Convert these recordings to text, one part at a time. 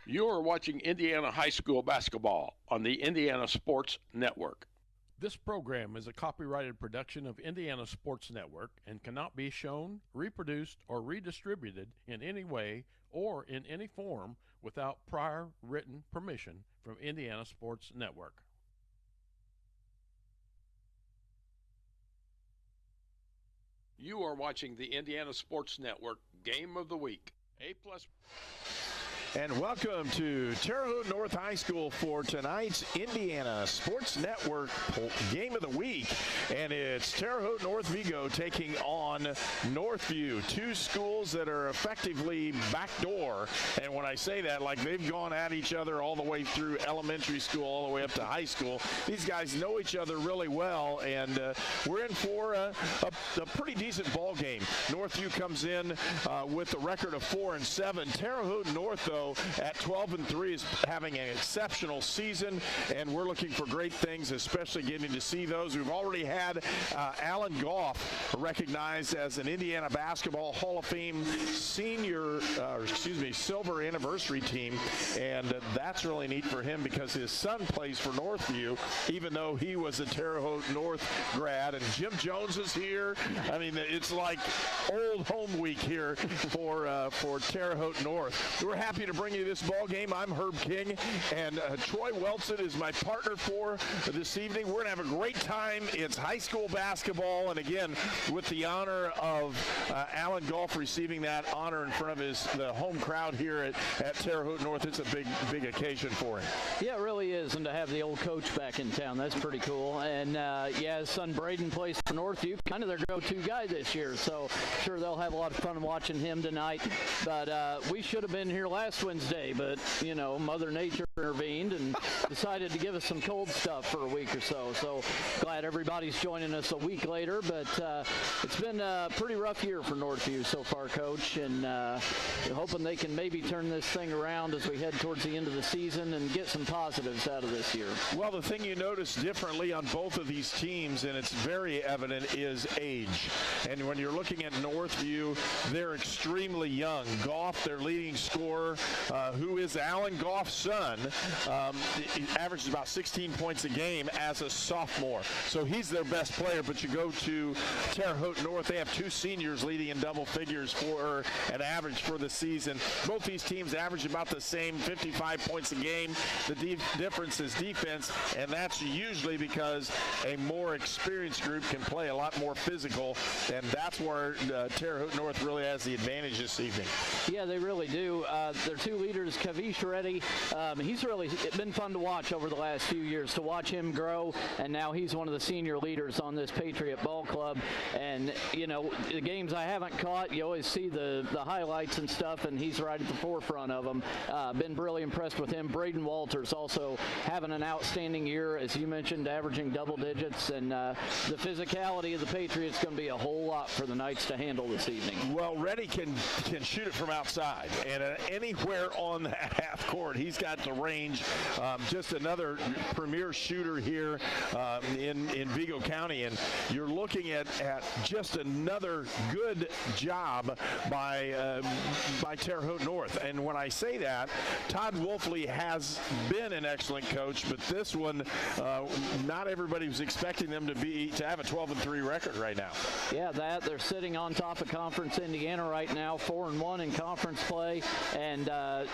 You are watching Indiana High School basketball on the Indiana Sports Network. This program is a copyrighted production of Indiana Sports Network and cannot be shown, reproduced, or redistributed in any way or in any form without prior written permission from Indiana Sports Network. You are watching the Indiana Sports Network Game of the Week. A-plus. And welcome to Terre Haute North High School for tonight's Indiana Sports Network Game of the Week. And it's Terre Haute North Vigo taking on Northview, two schools that are effectively backdoor. And when I say that, like they've gone at each other all the way through elementary school, all the way up to high school. These guys know each other really well, and we're in for a pretty decent ball game. Northview comes in with a record of 4-7. Terre Haute North, though, at 12-3 is having an exceptional season, and we're looking for great things, especially getting to see those. We've already had Alan Goff recognized as an Indiana Basketball Hall of Fame silver anniversary team, and that's really neat for him because his son plays for Northview, even though he was a Terre Haute North grad. And Jim Jones is here. I mean, it's like old home week here for Terre Haute North. We're happy to bring you this ball game. I'm Herb King, and Troy Welton is my partner for this evening. We're going to have a great time. It's high school basketball, and again, with the honor of Alan Goff receiving that honor in front of the home crowd here at Terre Haute North, it's a big occasion for him. Yeah, it really is, and to have the old coach back in town, that's pretty cool. And yeah, his son Braden plays for Northview, kind of their go-to guy this year, so sure they'll have a lot of fun watching him tonight. But we should have been here last Wednesday, but you know, Mother Nature intervened and decided to give us some cold stuff for a week or so. So glad everybody's joining us a week later, but it's been a pretty rough year for Northview so far, Coach, and hoping they can maybe turn this thing around as we head towards the end of the season and get some positives out of this year. Well, the thing you notice differently on both of these teams, and it's very evident, is age. And when you're looking at Northview, they're extremely young. Goff, their leading scorer, who is Alan Goff's son, he averages about 16 points a game as a sophomore. So he's their best player, but you go to Terre Haute North, they have two seniors leading in double figures for an average for the season. Both these teams average about the same, 55 points a game. The difference is defense, and that's usually because a more experienced group can play a lot more physical, and that's where Terre Haute North really has the advantage this evening. Yeah, they really do. Their two leaders, Kavish Reddy, he's really been fun to watch over the last few years, to watch him grow, and now he's one of the senior leaders on this Patriot Ball Club. And, you know, the games I haven't caught, you always see the highlights and stuff, and he's right at the forefront of them. Been really impressed with him. Braden Walters also having an outstanding year, as you mentioned, averaging double digits, and the physicality of the Patriots going to be a whole lot for the Knights to handle this evening. Well, Reddy can shoot it from outside, and anywhere on that half court, he's got the range. Just another premier shooter here in Vigo County, and you're looking at just another good job by Terre Haute North. And when I say that, Todd Wolfley has been an excellent coach, but this one, not everybody was expecting them to have a 12-3 record right now. Yeah, they're sitting on top of Conference Indiana right now, 4-1 in conference play, and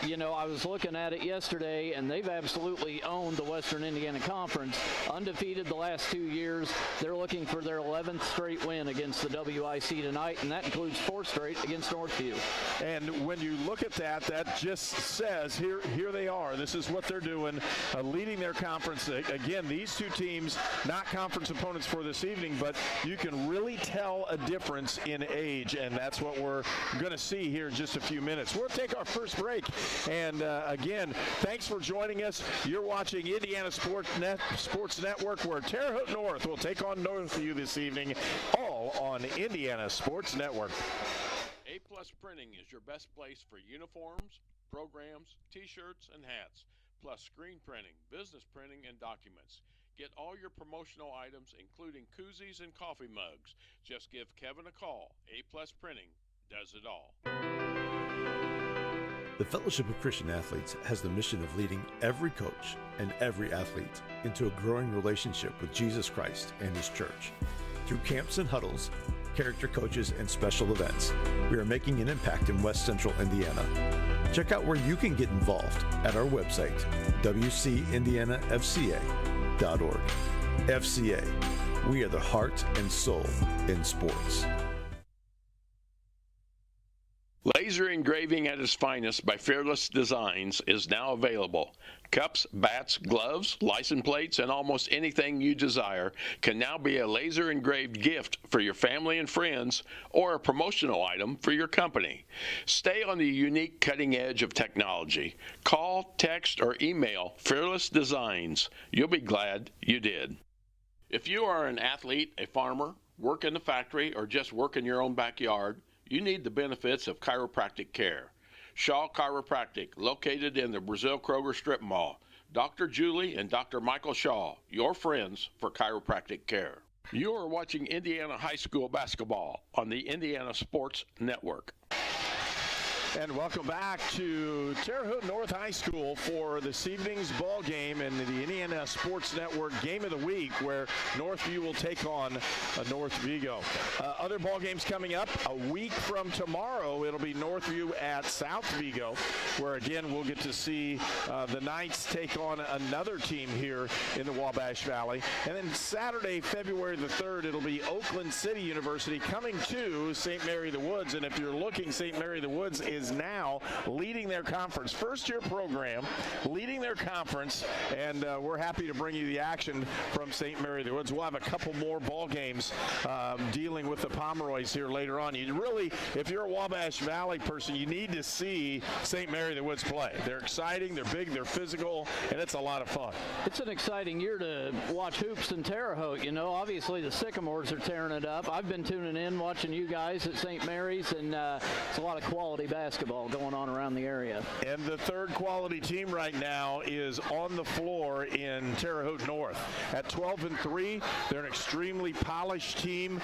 you know, I was looking at it yesterday, and they've absolutely owned the Western Indiana Conference, undefeated the last 2 years. They're looking for their 11th straight win against the WIC tonight, and that includes 4 straight against Northview. And when you look at that, that just says here they are. This is what they're doing, leading their conference. Again, these two teams, not conference opponents for this evening, but you can really tell a difference in age, and that's what we're going to see here in just a few minutes. We'll take our first break, and again, thanks for joining us. You're watching Indiana Sports Network, where Terre Haute North will take on Northview this evening, all on Indiana Sports Network. A-Plus Printing is your best place for uniforms, programs, t-shirts, and hats, plus screen printing, business printing, and documents. Get all your promotional items, including koozies and coffee mugs. Just give Kevin a call. A-Plus Printing does it all. The Fellowship of Christian Athletes has the mission of leading every coach and every athlete into a growing relationship with Jesus Christ and His church. Through camps and huddles, character coaches, and special events, we are making an impact in West Central Indiana. Check out where you can get involved at our website, wcindianafca.org. FCA, we are the heart and soul in sports. Laser engraving at its finest by Fearless Designs is now available. Cups, bats, gloves, license plates, and almost anything you desire can now be a laser engraved gift for your family and friends or a promotional item for your company. Stay on the unique cutting edge of technology. Call, text, or email Fearless Designs. You'll be glad you did. If you are an athlete, a farmer, work in the factory, or just work in your own backyard, you need the benefits of chiropractic care. Shaw Chiropractic, located in the Brazil Kroger Strip Mall. Dr. Julie and Dr. Michael Shaw, your friends for chiropractic care. You are watching Indiana High School basketball on the Indiana Sports Network. And welcome back to Terre Haute North High School for this evening's ball game in the Indiana Sports Network Game of the Week, where Northview will take on North Vigo. Other ball games coming up a week from tomorrow. It'll be Northview at South Vigo, where again we'll get to see the Knights take on another team here in the Wabash Valley. And then Saturday, February the 3rd, it'll be Oakland City University coming to St. Mary the Woods. And if you're looking, St. Mary the Woods is now leading their conference. First-year program, leading their conference, and we're happy to bring you the action from St. Mary the Woods. We'll have a couple more ball games dealing with the Pomeroys here later on. You really, if you're a Wabash Valley person, you need to see St. Mary the Woods play. They're exciting, they're big, they're physical, and it's a lot of fun. It's an exciting year to watch hoops in Terre Haute. You know, obviously the Sycamores are tearing it up. I've been tuning in, watching you guys at St. Mary's, and it's a lot of quality basketball going on around the area. And the third quality team right now is on the floor in Terre Haute North. At 12-3, they're an extremely polished team.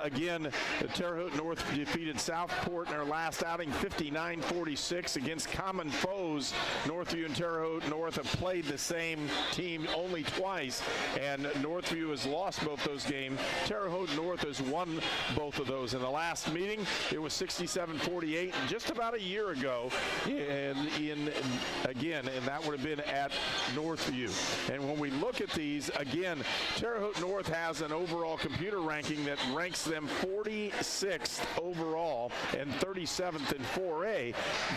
Again, Terre Haute North defeated Southport in their last outing 59-46 against common foes. Northview and Terre Haute North have played the same team only twice, and Northview has lost both those games. Terre Haute North has won both of those. In the last meeting, it was 67-48, and just about a year ago, and that would have been at Northview. And when we look at these, again, Terre Haute North has an overall computer ranking that ranks them 46th overall and 37th in 4A,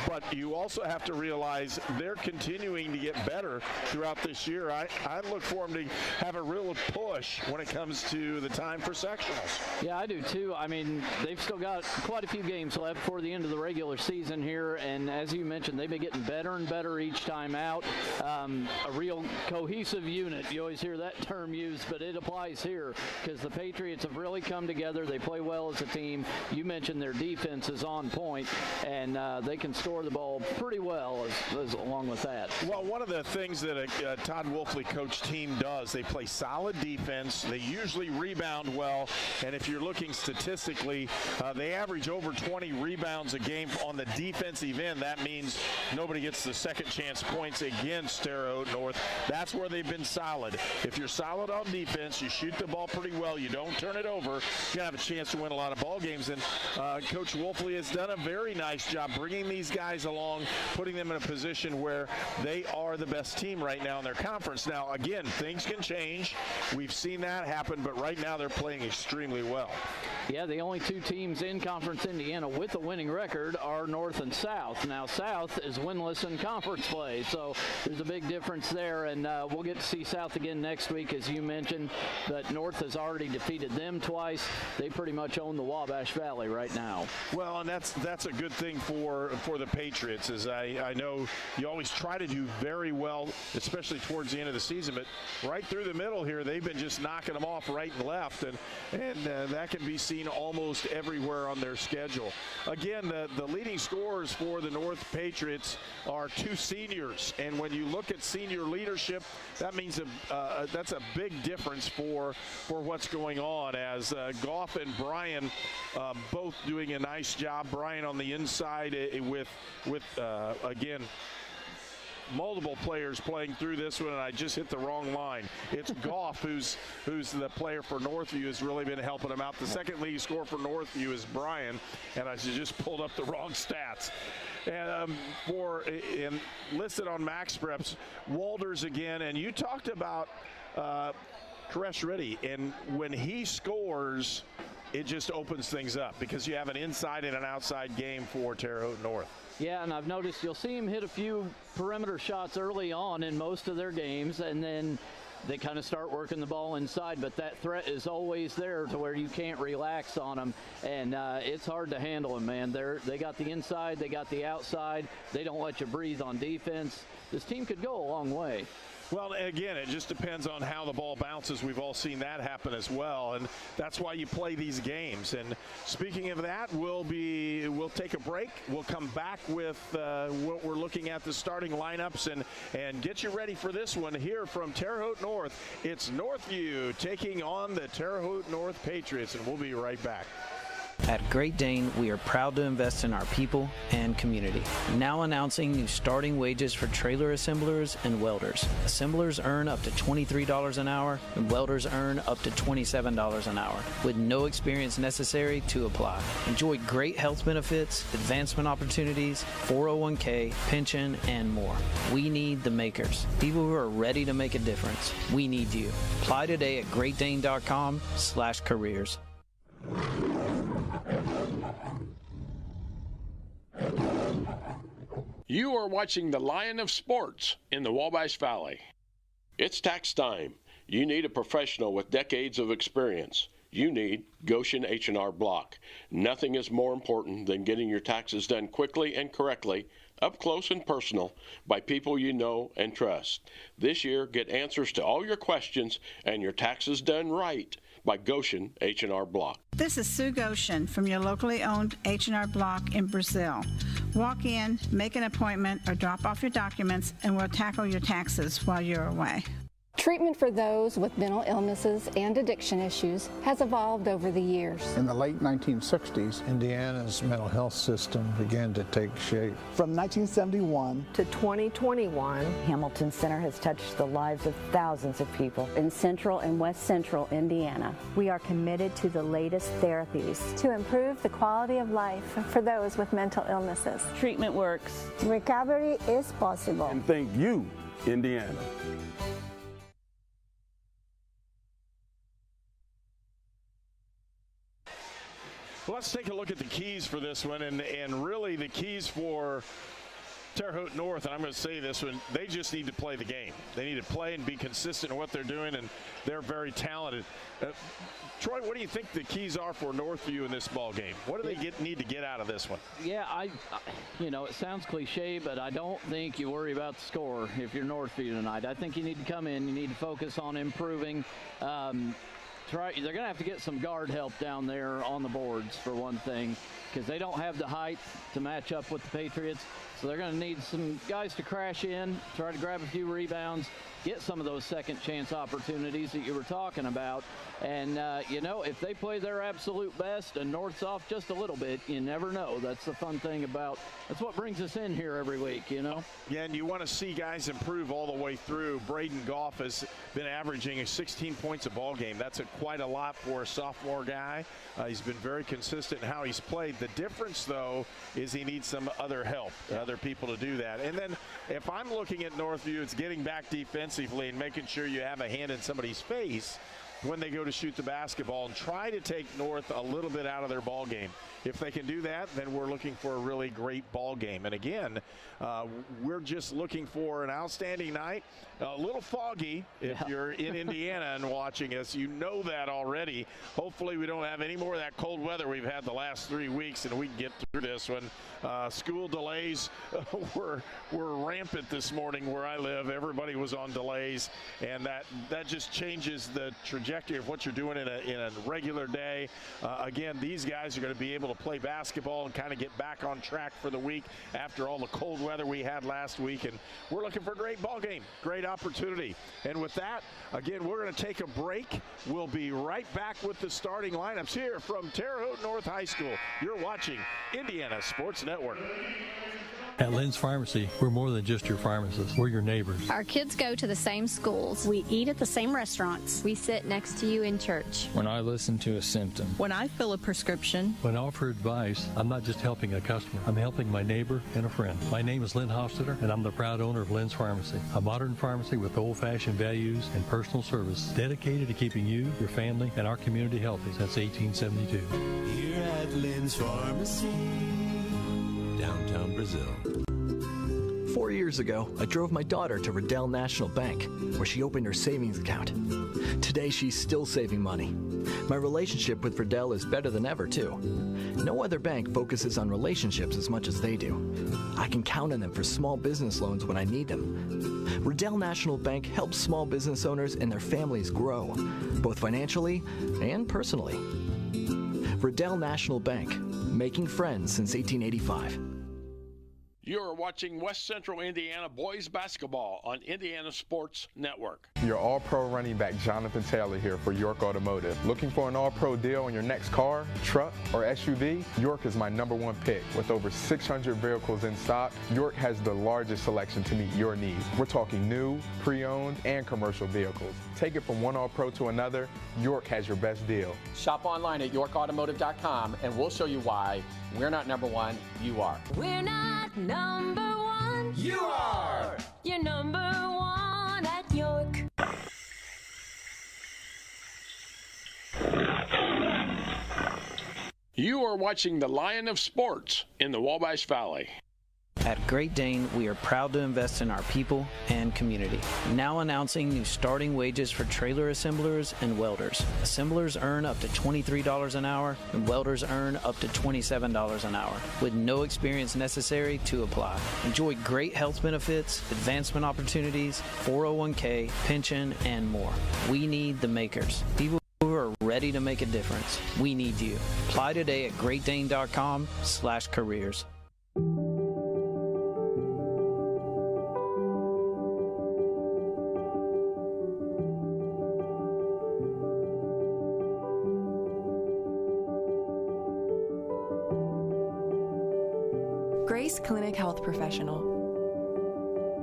but you also have to realize they're continuing to get better throughout this year. I look for them to have a real push when it comes to the time for sectionals. Yeah, I do too. I mean, they've still got quite a few games left before the end of the regular season here, and as you mentioned, they've been getting better and better each time out. A real cohesive unit. You always hear that term used, but it applies here because the Patriots have really come together. They play well as a team. You mentioned their defense is on point, and they can score the ball pretty well as along with that. Well, one of the things that a Todd Wolfley coach team does, they play solid defense. They usually rebound well, and if you're looking statistically, they average over 20 rebounds a game on the defensive end. That means nobody gets the second chance points against Terre Haute North. That's where they've been solid. If you're solid on defense, you shoot the ball pretty well, you don't turn it over, you're going to have a chance to win a lot of ball games. And Coach Wolfley has done a very nice job bringing these guys along, putting them in a position where they are the best team right now in their conference. Now, again, things can change. We've seen that happen, but right now they're playing extremely well. Yeah, the only two teams in Conference Indiana with a winning record are North and South. Now, South is winless in conference play, so there's a big difference there, and we'll get to see South again next week, as you mentioned, but North has already defeated them twice. They pretty much own the Wabash Valley right now. Well, and that's a good thing for the Patriots, as I know you always try to do very well, especially towards the end of the season, but right through the middle here, they've been just knocking them off right and left, and that can be seen almost everywhere on their schedule. Again, the leading scorers for the North Patriots are 2 seniors, and when you look at senior leadership, that means that's a big difference for what's going on, as Goff and Brian both doing a nice job. Brian on the inside with again, multiple players playing through this one, and I just hit the wrong line. It's Goff who's the player for Northview, has really been helping him out. The second leading scorer for Northview is Brian, and I just pulled up the wrong stats. And listed on Max Preps, Walters again, and you talked about Koresh Reddy, and when he scores, it just opens things up because you have an inside and an outside game for Terre Haute North. Yeah, and I've noticed you'll see him hit a few perimeter shots early on in most of their games, and then they kind of start working the ball inside, but that threat is always there to where you can't relax on them, and it's hard to handle them, man. They got the inside, they got the outside, they don't let you breathe on defense. This team could go a long way. Well, again, it just depends on how the ball bounces. We've all seen that happen as well, and that's why you play these games. And speaking of that, we'll take a break. We'll come back with what we're looking at, the starting lineups, and get you ready for this one here from Terre Haute North. It's Northview taking on the Terre Haute North Patriots, and we'll be right back. At Great Dane, we are proud to invest in our people and community. Now announcing new starting wages for trailer assemblers and welders. Assemblers earn up to $23 an hour, and welders earn up to $27 an hour, with no experience necessary to apply. Enjoy great health benefits, advancement opportunities, 401k, pension, and more. We need the makers, people who are ready to make a difference. We need you. Apply today at greatdane.com/careers. You are watching the Lion of Sports in the Wabash Valley. It's tax time. You need a professional with decades of experience. You need Goshen H&R Block. Nothing is more important than getting your taxes done quickly and correctly, up close and personal, by people you know and trust. This year, get answers to all your questions and your taxes done right by Goshen H&R Block. This is Sue Goshen from your locally owned H&R Block in Brazil. Walk in, make an appointment, or drop off your documents, and we'll tackle your taxes while you're away. Treatment for those with mental illnesses and addiction issues has evolved over the years. In the late 1960s, Indiana's mental health system began to take shape. From 1971 to 2021, Hamilton Center has touched the lives of thousands of people in central and west central Indiana. We are committed to the latest therapies to improve the quality of life for those with mental illnesses. Treatment works. Recovery is possible. And thank you, Indiana. Well, let's take a look at the keys for this one, and really the keys for Terre Haute North, and I'm going to say this one, they just need to play the game. They need to play and be consistent in what they're doing, and they're very talented. Troy, what do you think the keys are for Northview in this ball game? What do they need to get out of this one? Yeah, it sounds cliche, but I don't think you worry about the score if you're Northview tonight. I think you need to come in, you need to focus on improving. They're going to have to get some guard help down there on the boards, for one thing, because they don't have the height to match up with the Patriots. So they're going to need some guys to crash in, try to grab a few rebounds, get some of those second chance opportunities that you were talking about. And, if they play their absolute best and North's off just a little bit, you never know. That's the fun thing that's what brings us in here every week, Yeah, and you want to see guys improve all the way through. Braden Goff has been averaging 16 points a ball game. That's quite a lot for a sophomore guy. He's been very consistent in how he's played. The difference, though, is he needs some other help, other people to do that. And then if I'm looking at Northview, it's getting back defensively and making sure you have a hand in somebody's face when they go to shoot the basketball, and try to take North a little bit out of their ball game. If they can do that, then we're looking for a really great ball game. And again, we're just looking for an outstanding night. A little foggy if you're in Indiana and watching us. You know that already. Hopefully we don't have any more of that cold weather we've had the last 3 weeks, and we can get through this one. School delays were rampant this morning where I live. Everybody was on delays, and that just changes the trajectory of what you're doing in a regular day. Again, these guys are going to be able to play basketball and kind of get back on track for the week after all the cold weather we had last week, and we're looking for a great ball game, great opportunity. And with that, again, we're going to take a break. We'll be right back with the starting lineups here from Terre Haute North High School. You're watching Indiana Sports Network. At Lynn's Pharmacy, we're more than just your pharmacist. We're your neighbors. Our kids go to the same schools. We eat at the same restaurants. We sit next to you in church. When I listen to a symptom. When I fill a prescription. When I offer advice, I'm not just helping a customer. I'm helping my neighbor and a friend. My name is Lynn Hofstetter, and I'm the proud owner of Lynn's Pharmacy, a modern pharmacy with old-fashioned values and personal service dedicated to keeping you, your family, and our community healthy since 1872. Here at Lynn's Pharmacy, downtown Brazil. 4 years ago, I drove my daughter to Riddell National Bank, where she opened her savings account. Today, she's still saving money. My relationship with Riddell is better than ever, too. No other bank focuses on relationships as much as they do. I can count on them for small business loans when I need them. Riddell National Bank helps small business owners and their families grow, both financially and personally. Riddell National Bank, making friends since 1885. You are watching West Central Indiana boys basketball on Indiana Sports Network. Your All-Pro running back Jonathan Taylor here for York Automotive. Looking for an All-Pro deal on your next car, truck, or SUV? York is my #1 pick. With over 600 vehicles in stock, York has the largest selection to meet your needs. We're talking new, pre-owned, and commercial vehicles. Take it from one All-Pro to another, York has your best deal. Shop online at yorkautomotive.com and we'll show you why we're not #1, you are. We're not #1. You are! You're #1 at York. You are watching the Lion of Sports in the Wabash Valley. At Great Dane, we are proud to invest in our people and community. Now announcing new starting wages for trailer assemblers and welders. Assemblers earn up to $23 an hour, and welders earn up to $27 an hour, with no experience necessary to apply. Enjoy great health benefits, advancement opportunities, 401k, pension, and more. We need the makers. People who are ready to make a difference. We need you. Apply today at greatdane.com/careers. Grace Clinic Health Professional.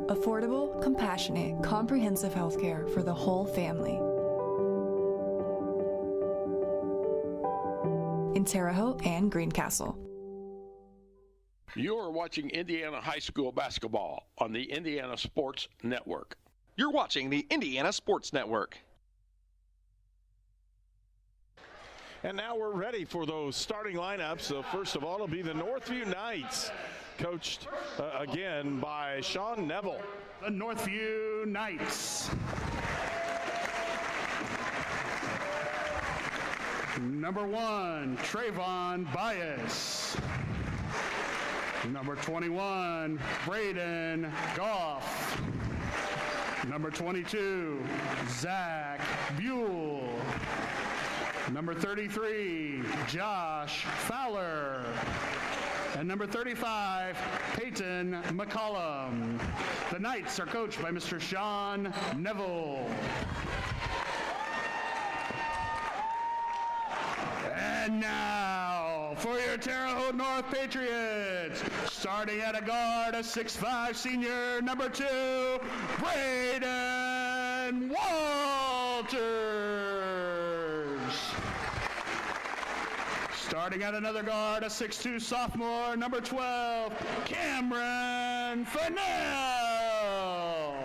Affordable, compassionate, comprehensive healthcare for the whole family. In Terre Haute and Greencastle. You are watching Indiana High School basketball on the Indiana Sports Network. You're watching the Indiana Sports Network. And now we're ready for those starting lineups. So first of all, it'll be the Northview Knights, coached again by Sean Neville. The Northview Knights. #1, Trayvon Bias. #21, Braden Goff. #22, Zach Buell. #33, Josh Fowler. And #35, Peyton McCollum. The Knights are coached by Mr. Sean Neville. And now, for your Terre Haute North Patriots, starting at a guard, a 6'5" senior, #2, Braden Walters. Starting at another guard, a 6'2" sophomore, #12, Cameron Fennell.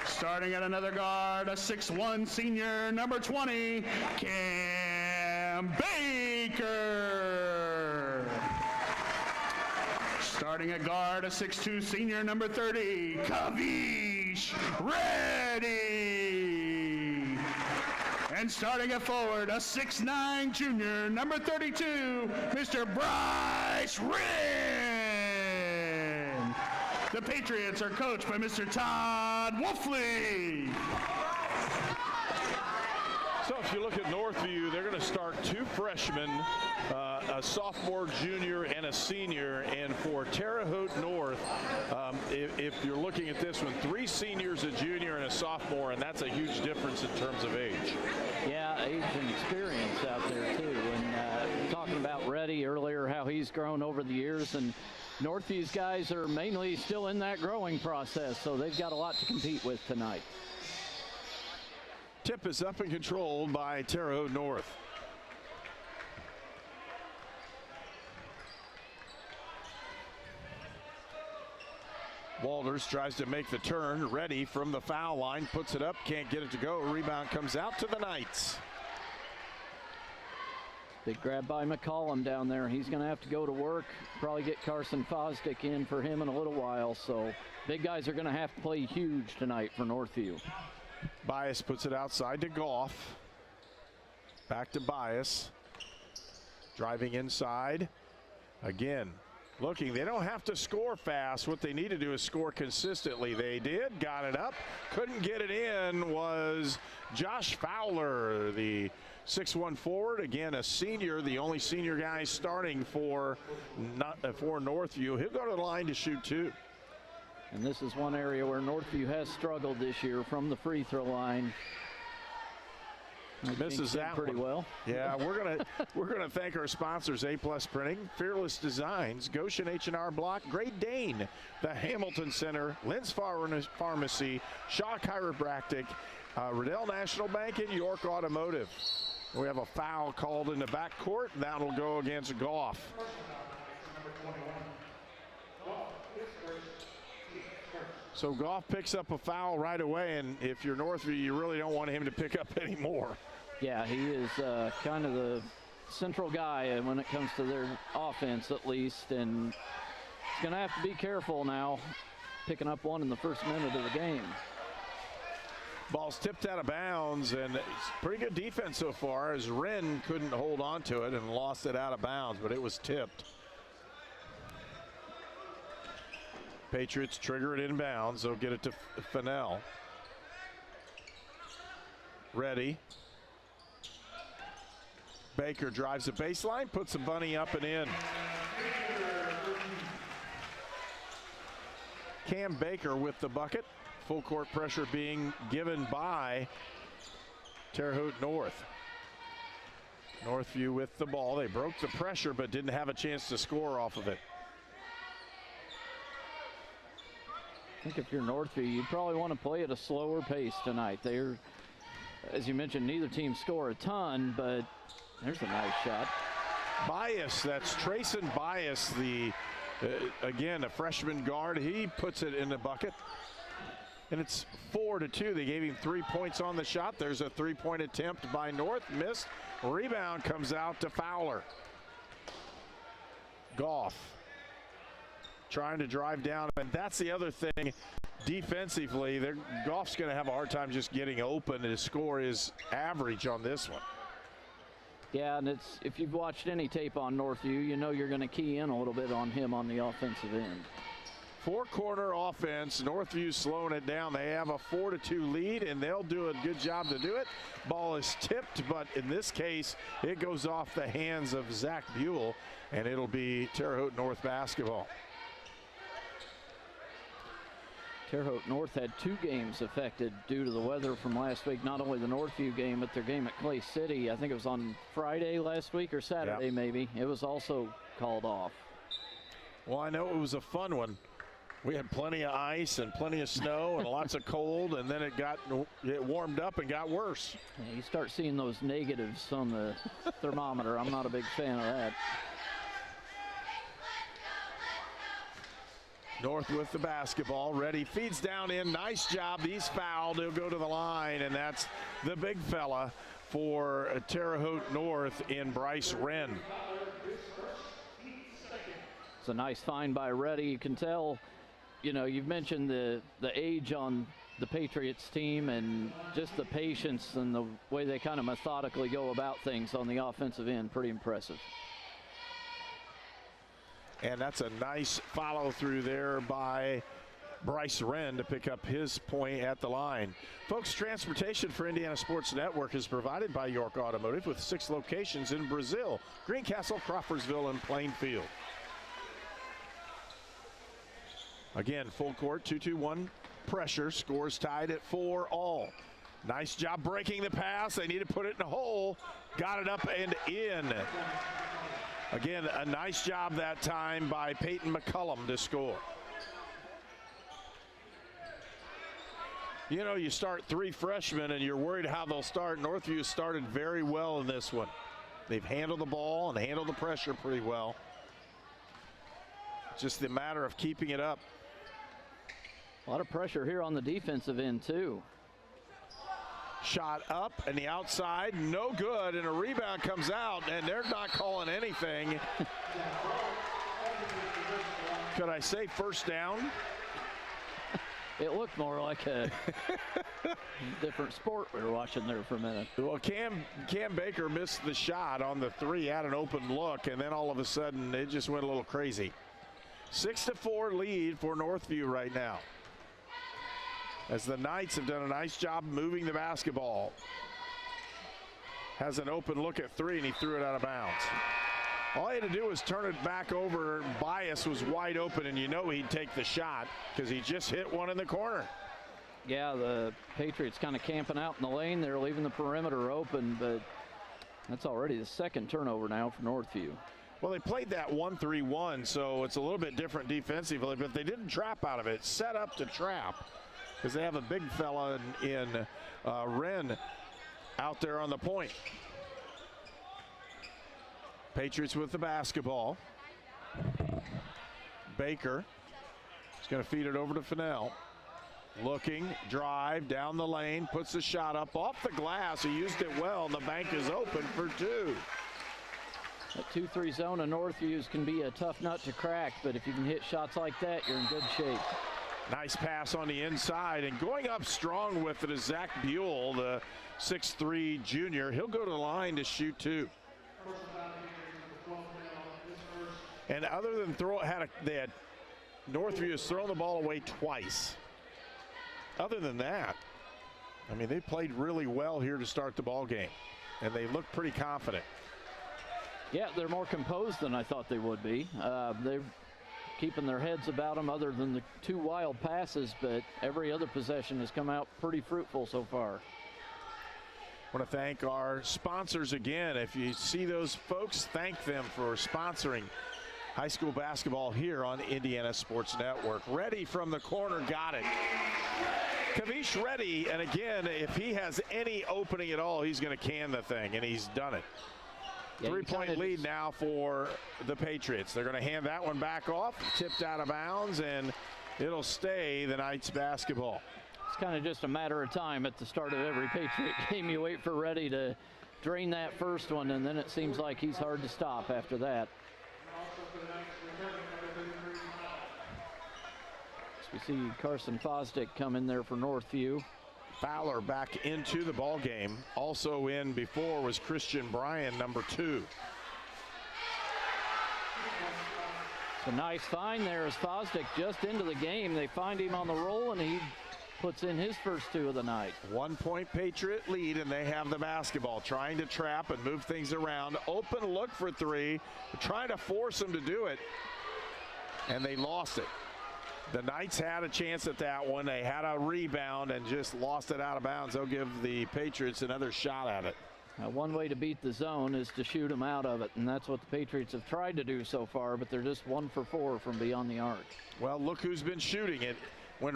Starting at another guard, a 6'1" senior, #20, Cam Baker. Starting Starting at guard, a 6'2" senior, number 30, Kavish Reddy. And starting at forward, a 6'9" junior, number 32, Mr. Bryce Wren. The Patriots are coached by Mr. Todd Wolfley. So if you look at Northview, they're going to start 2 freshmen, a sophomore, junior, and a senior. And for Terre Haute North, if you're looking at this one, 3 seniors, a junior, and a sophomore, and that's a huge difference in terms of age. Yeah, age and experience out there too. And talking about Reddy earlier, how he's grown over the years, and Northview's guys are mainly still in that growing process, so they've got a lot to compete with tonight. Tip is up and controlled by Terre Haute North. Walters tries to make the turn, ready from the foul line, puts it up, can't get it to go. Rebound comes out to the Knights. Big grab by McCollum down there. He's going to have to go to work, probably get Carson Fosdick in for him in a little while. So big guys are going to have to play huge tonight for Northview. Bias puts it outside to Goff. Back to Bias. Driving inside. Again, looking, they don't have to score fast. What they need to do is score consistently. They did, got it up. Couldn't get it in was Josh Fowler, the 6'1" forward. Again, a senior, the only senior guy starting for Northview. He'll go to the line to shoot 2. And this is one area where Northview has struggled this year from the free throw line. Misses that pretty well. Yeah, we're gonna thank our sponsors: A+ Printing, Fearless Designs, Goshen H&R Block, Great Dane, the Hamilton Center, Lynn's Pharmacy, Shaw Chiropractic, Riddell National Bank, and York Automotive. We have a foul called in the backcourt. That'll go against Goff. So Goff picks up a foul right away, and if you're Northview, you really don't want him to pick up any more. Yeah, he is kind of the central guy when it comes to their offense, at least, and he's going to have to be careful now, picking up one in the first minute of the game. Ball's tipped out of bounds, and it's pretty good defense so far, as Wren couldn't hold on to it and lost it out of bounds, but it was tipped. Patriots trigger it inbounds. They'll get it to Fennell. Ready. Baker drives the baseline, puts the bunny up and in. Cam Baker with the bucket. Full court pressure being given by Terre Haute North. Northview with the ball. They broke the pressure but didn't have a chance to score off of it. I think if you're Northview, you probably want to play at a slower pace tonight. They're, as you mentioned, neither team score a ton, but there's a nice shot. Bias, that's Trayson Bias, the again, a freshman guard. He puts it in the bucket. And it's 4-2. They gave him 3 points on the shot. There's a 3-point attempt by North. Missed. Rebound comes out to Fowler. Goff trying to drive down. And that's the other thing. Defensively, Goff's going to have a hard time just getting open. His score is average on this one. Yeah, and it's, if you've watched any tape on Northview, you know you're going to key in a little bit on him on the offensive end. 4-corner offense. Northview's slowing it down. They have a 4-2 lead, and they'll do a good job to do it. Ball is tipped, but in this case, it goes off the hands of Zach Buell, and it'll be Terre Haute North basketball. Terre Haute North had 2 games affected due to the weather from last week. Not only the Northview game, but their game at Clay City. I think it was on Friday last week or Saturday, yep. Maybe. It was also called off. Well, I know it was a fun one. We had plenty of ice and plenty of snow and lots of cold, and then it warmed up and got worse. Yeah, you start seeing those negatives on the thermometer. I'm not a big fan of that. North with the basketball. Ready, feeds down in. Nice job. He's fouled. He'll go to the line, and that's the big fella for Terre Haute North in Bryce Wren. It's a nice find by Reddy. You can tell, you know, you've mentioned the age on the Patriots team and just the patience and the way they kind of methodically go about things on the offensive end. Pretty impressive. And that's a nice follow through there by Bryce Wren to pick up his point at the line. Folks, transportation for Indiana Sports Network is provided by York Automotive with 6 locations in Brazil, Greencastle, Crawfordsville, and Plainfield. Again, full court, 2-2-1 pressure. Scores tied at 4-all. Nice job breaking the pass. They need to put it in the hole. Got it up and in. Again, a nice job that time by Peyton McCullum to score. You know, you start 3 freshmen and you're worried how they'll start. Northview started very well in this one. They've handled the ball and handled the pressure pretty well. Just the matter of keeping it up. A lot of pressure here on the defensive end, too. Shot up and the outside, no good, and a rebound comes out, and they're not calling anything. Could I say first down? It looked more like a different sport we were watching there for a minute. Well, Cam Baker missed the shot on the 3, had an open look, and then all of a sudden it just went a little crazy. 6-4 lead for Northview right now, as the Knights have done a nice job moving the basketball. Has an open look at 3, and he threw it out of bounds. All he had to do was turn it back over. Bias was wide open, and you know he'd take the shot because he just hit one in the corner. Yeah, the Patriots kind of camping out in the lane. They're leaving the perimeter open, but that's already the 2nd turnover now for Northview. Well, they played that 1-3-1, so it's a little bit different defensively, but they didn't trap out of it. Set up to trap because they have a big fella in Wren out there on the point. Patriots with the basketball. Baker is going to feed it over to Fennell. Looking, drive down the lane, puts the shot up off the glass. He used it well, and the bank is open for 2. That 2-3 zone of Northview's can be a tough nut to crack, but if you can hit shots like that, you're in good shape. Nice pass on the inside, and going up strong with it is Zach Buell, the 6'3 junior. He'll go to the line to shoot 2. And other than Northview has thrown the ball away twice. Other than that, I mean, they played really well here to start the ball game, and they look pretty confident. Yeah, they're more composed than I thought they would be. They're keeping their heads about them other than the 2 wild passes, but every other possession has come out pretty fruitful so far. I want to thank our sponsors again. If you see those folks, thank them for sponsoring high school basketball here on Indiana Sports Network. Reddy from the corner got it. Kavish Reddy, and again, if he has any opening at all, he's going to can the thing, and he's done it. Yeah, 3-point lead now for the Patriots. They're going to hand that one back off, tipped out of bounds, and it'll stay the Knights basketball. It's kind of just a matter of time at the start of every Patriot game. You wait for Reddy to drain that first one, and then it seems like he's hard to stop after that. We see Carson Fosdick come in there for Northview. Fowler back into the ball game. Also in before was Christian Bryan, number 2. It's a nice find there as Fosdick just into the game. They find him on the roll, and he puts in his first 2 of the night. 1-point Patriot lead, and they have the basketball, trying to trap and move things around. Open look for 3, trying to force them to do it, and they lost it. The Knights had a chance at that one. They had a rebound and just lost it out of bounds. They'll give the Patriots another shot at it. One way to beat the zone is to shoot them out of it, and that's what the Patriots have tried to do so far, but they're just 1 for 4 from beyond the arc. Well, look who's been shooting it. When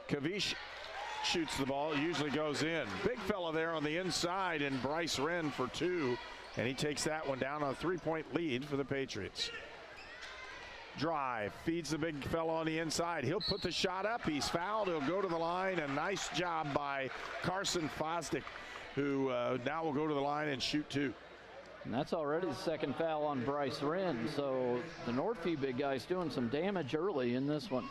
Kavish shoots the ball, it usually goes in. Big fella there on the inside, and Bryce Wren for 2, and he takes that one down on a 3-point lead for the Patriots. Drive, feeds the big fella on the inside. He'll put the shot up. He's fouled. He'll go to the line. A nice job by Carson Fosdick, who now will go to the line and shoot 2. And that's already the second foul on Bryce Wren, so the Northview big guy's doing some damage early in this one.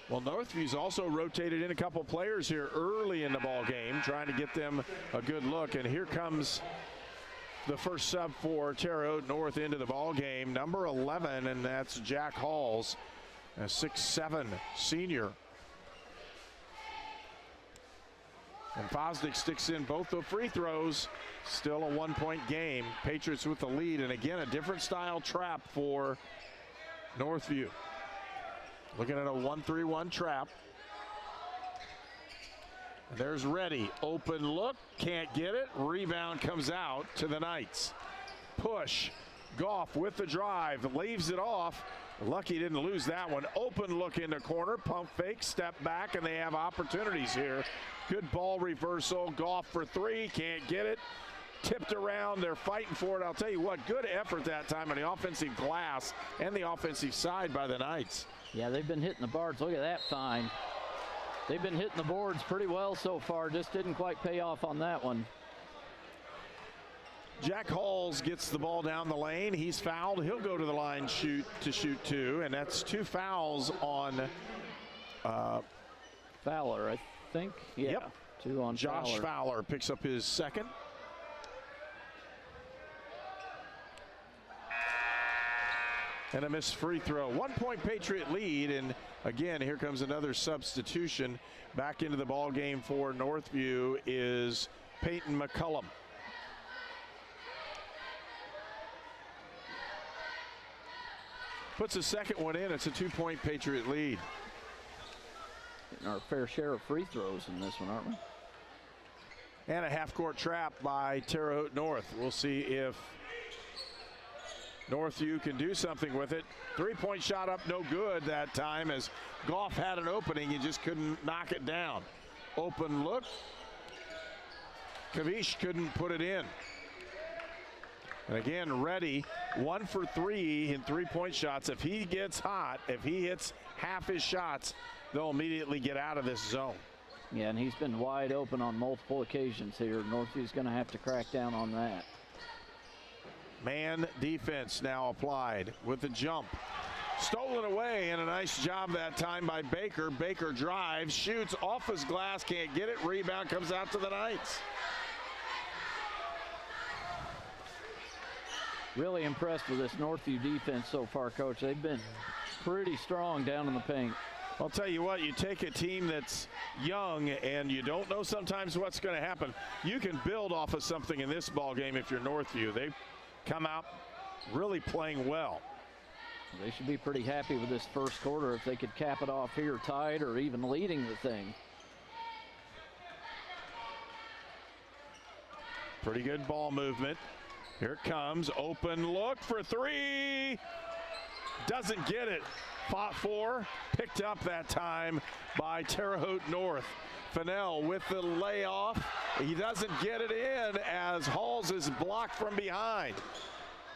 Well, Northview's also rotated in a couple players here early in the ball game, trying to get them a good look. And here comes the first sub for Terre Haute North into the ball game, number 11, and that's Jack Halls, a 6'7" senior. And Fosdick sticks in both the free throws. Still a 1-point game. Patriots with the lead, and again a different style trap for Northview. Looking at a 1-3-1 trap. And there's Reddy. Open look, can't get it. Rebound comes out to the Knights. Push. Goff with the drive, leaves it off. Lucky didn't lose that one. Open look in the corner, pump fake, step back, and they have opportunities here. Good ball reversal. Goff for three, can't get it. Tipped around, they're fighting for it. I'll tell you what, good effort that time on the offensive glass and the offensive side by the Knights. Yeah, they've been hitting the boards. Look at that find. They've been hitting the boards pretty well so far, just didn't quite pay off on that one. Jack Halls gets the ball down the lane. He's fouled. He'll go to the line to shoot two, and that's two fouls on Fowler, I think. Yeah, yep. Two on Josh Fowler picks up his second. And a missed free throw. 1-point Patriot lead, and again, here comes another substitution. Back into the ball game for Northview is Peyton McCullum. Puts a second one in. It's a 2-point Patriot lead. Getting our fair share of free throws in this one, aren't we? And a half-court trap by Terre Haute North. We'll see if Northview can do something with it. 3-point shot up, no good that time as Goff had an opening. He just couldn't knock it down. Open look. Kavish couldn't put it in. And again, Reddy, 1 for 3 in 3-point shots. If he gets hot, if he hits half his shots, they'll immediately get out of this zone. Yeah, and he's been wide open on multiple occasions here. Northview's going to have to crack down on that. Man defense now applied with the jump. Stolen away, and a nice job that time by Baker. Baker drives, shoots off his glass, can't get it. Rebound comes out to the Knights. Really impressed with this Northview defense so far, Coach. They've been pretty strong down in the paint. I'll tell you what, you take a team that's young and you don't know sometimes what's going to happen. You can build off of something in this ball game if you're Northview. They've come out really playing well. They should be pretty happy with this first quarter if they could cap it off here tied or even leading the thing. Pretty good ball movement. Here it comes, open look for three. Doesn't get it. Fought for, picked up that time by Terre Haute North. Fennell with the layoff. He doesn't get it in as Halls is blocked from behind.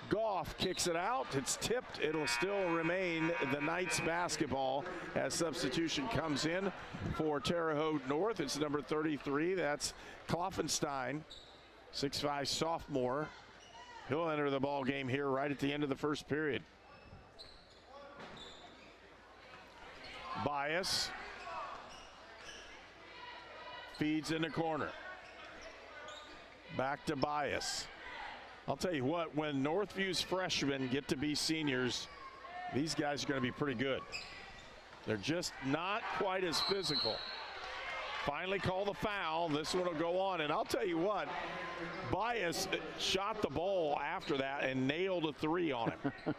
Goff kicks it out. It's tipped. It'll still remain the Knights basketball as substitution comes in for Terre Haute North. It's number 33. That's Kloffenstein, 6'5" sophomore. He'll enter the ball game here right at the end of the first period. Bias feeds in the corner. Back to Bias. I'll tell you what, when Northview's freshmen get to be seniors, these guys are going to be pretty good. They're just not quite as physical. Finally call the foul. This one will go on. And I'll tell you what, Bias shot the ball after that and nailed a three on him.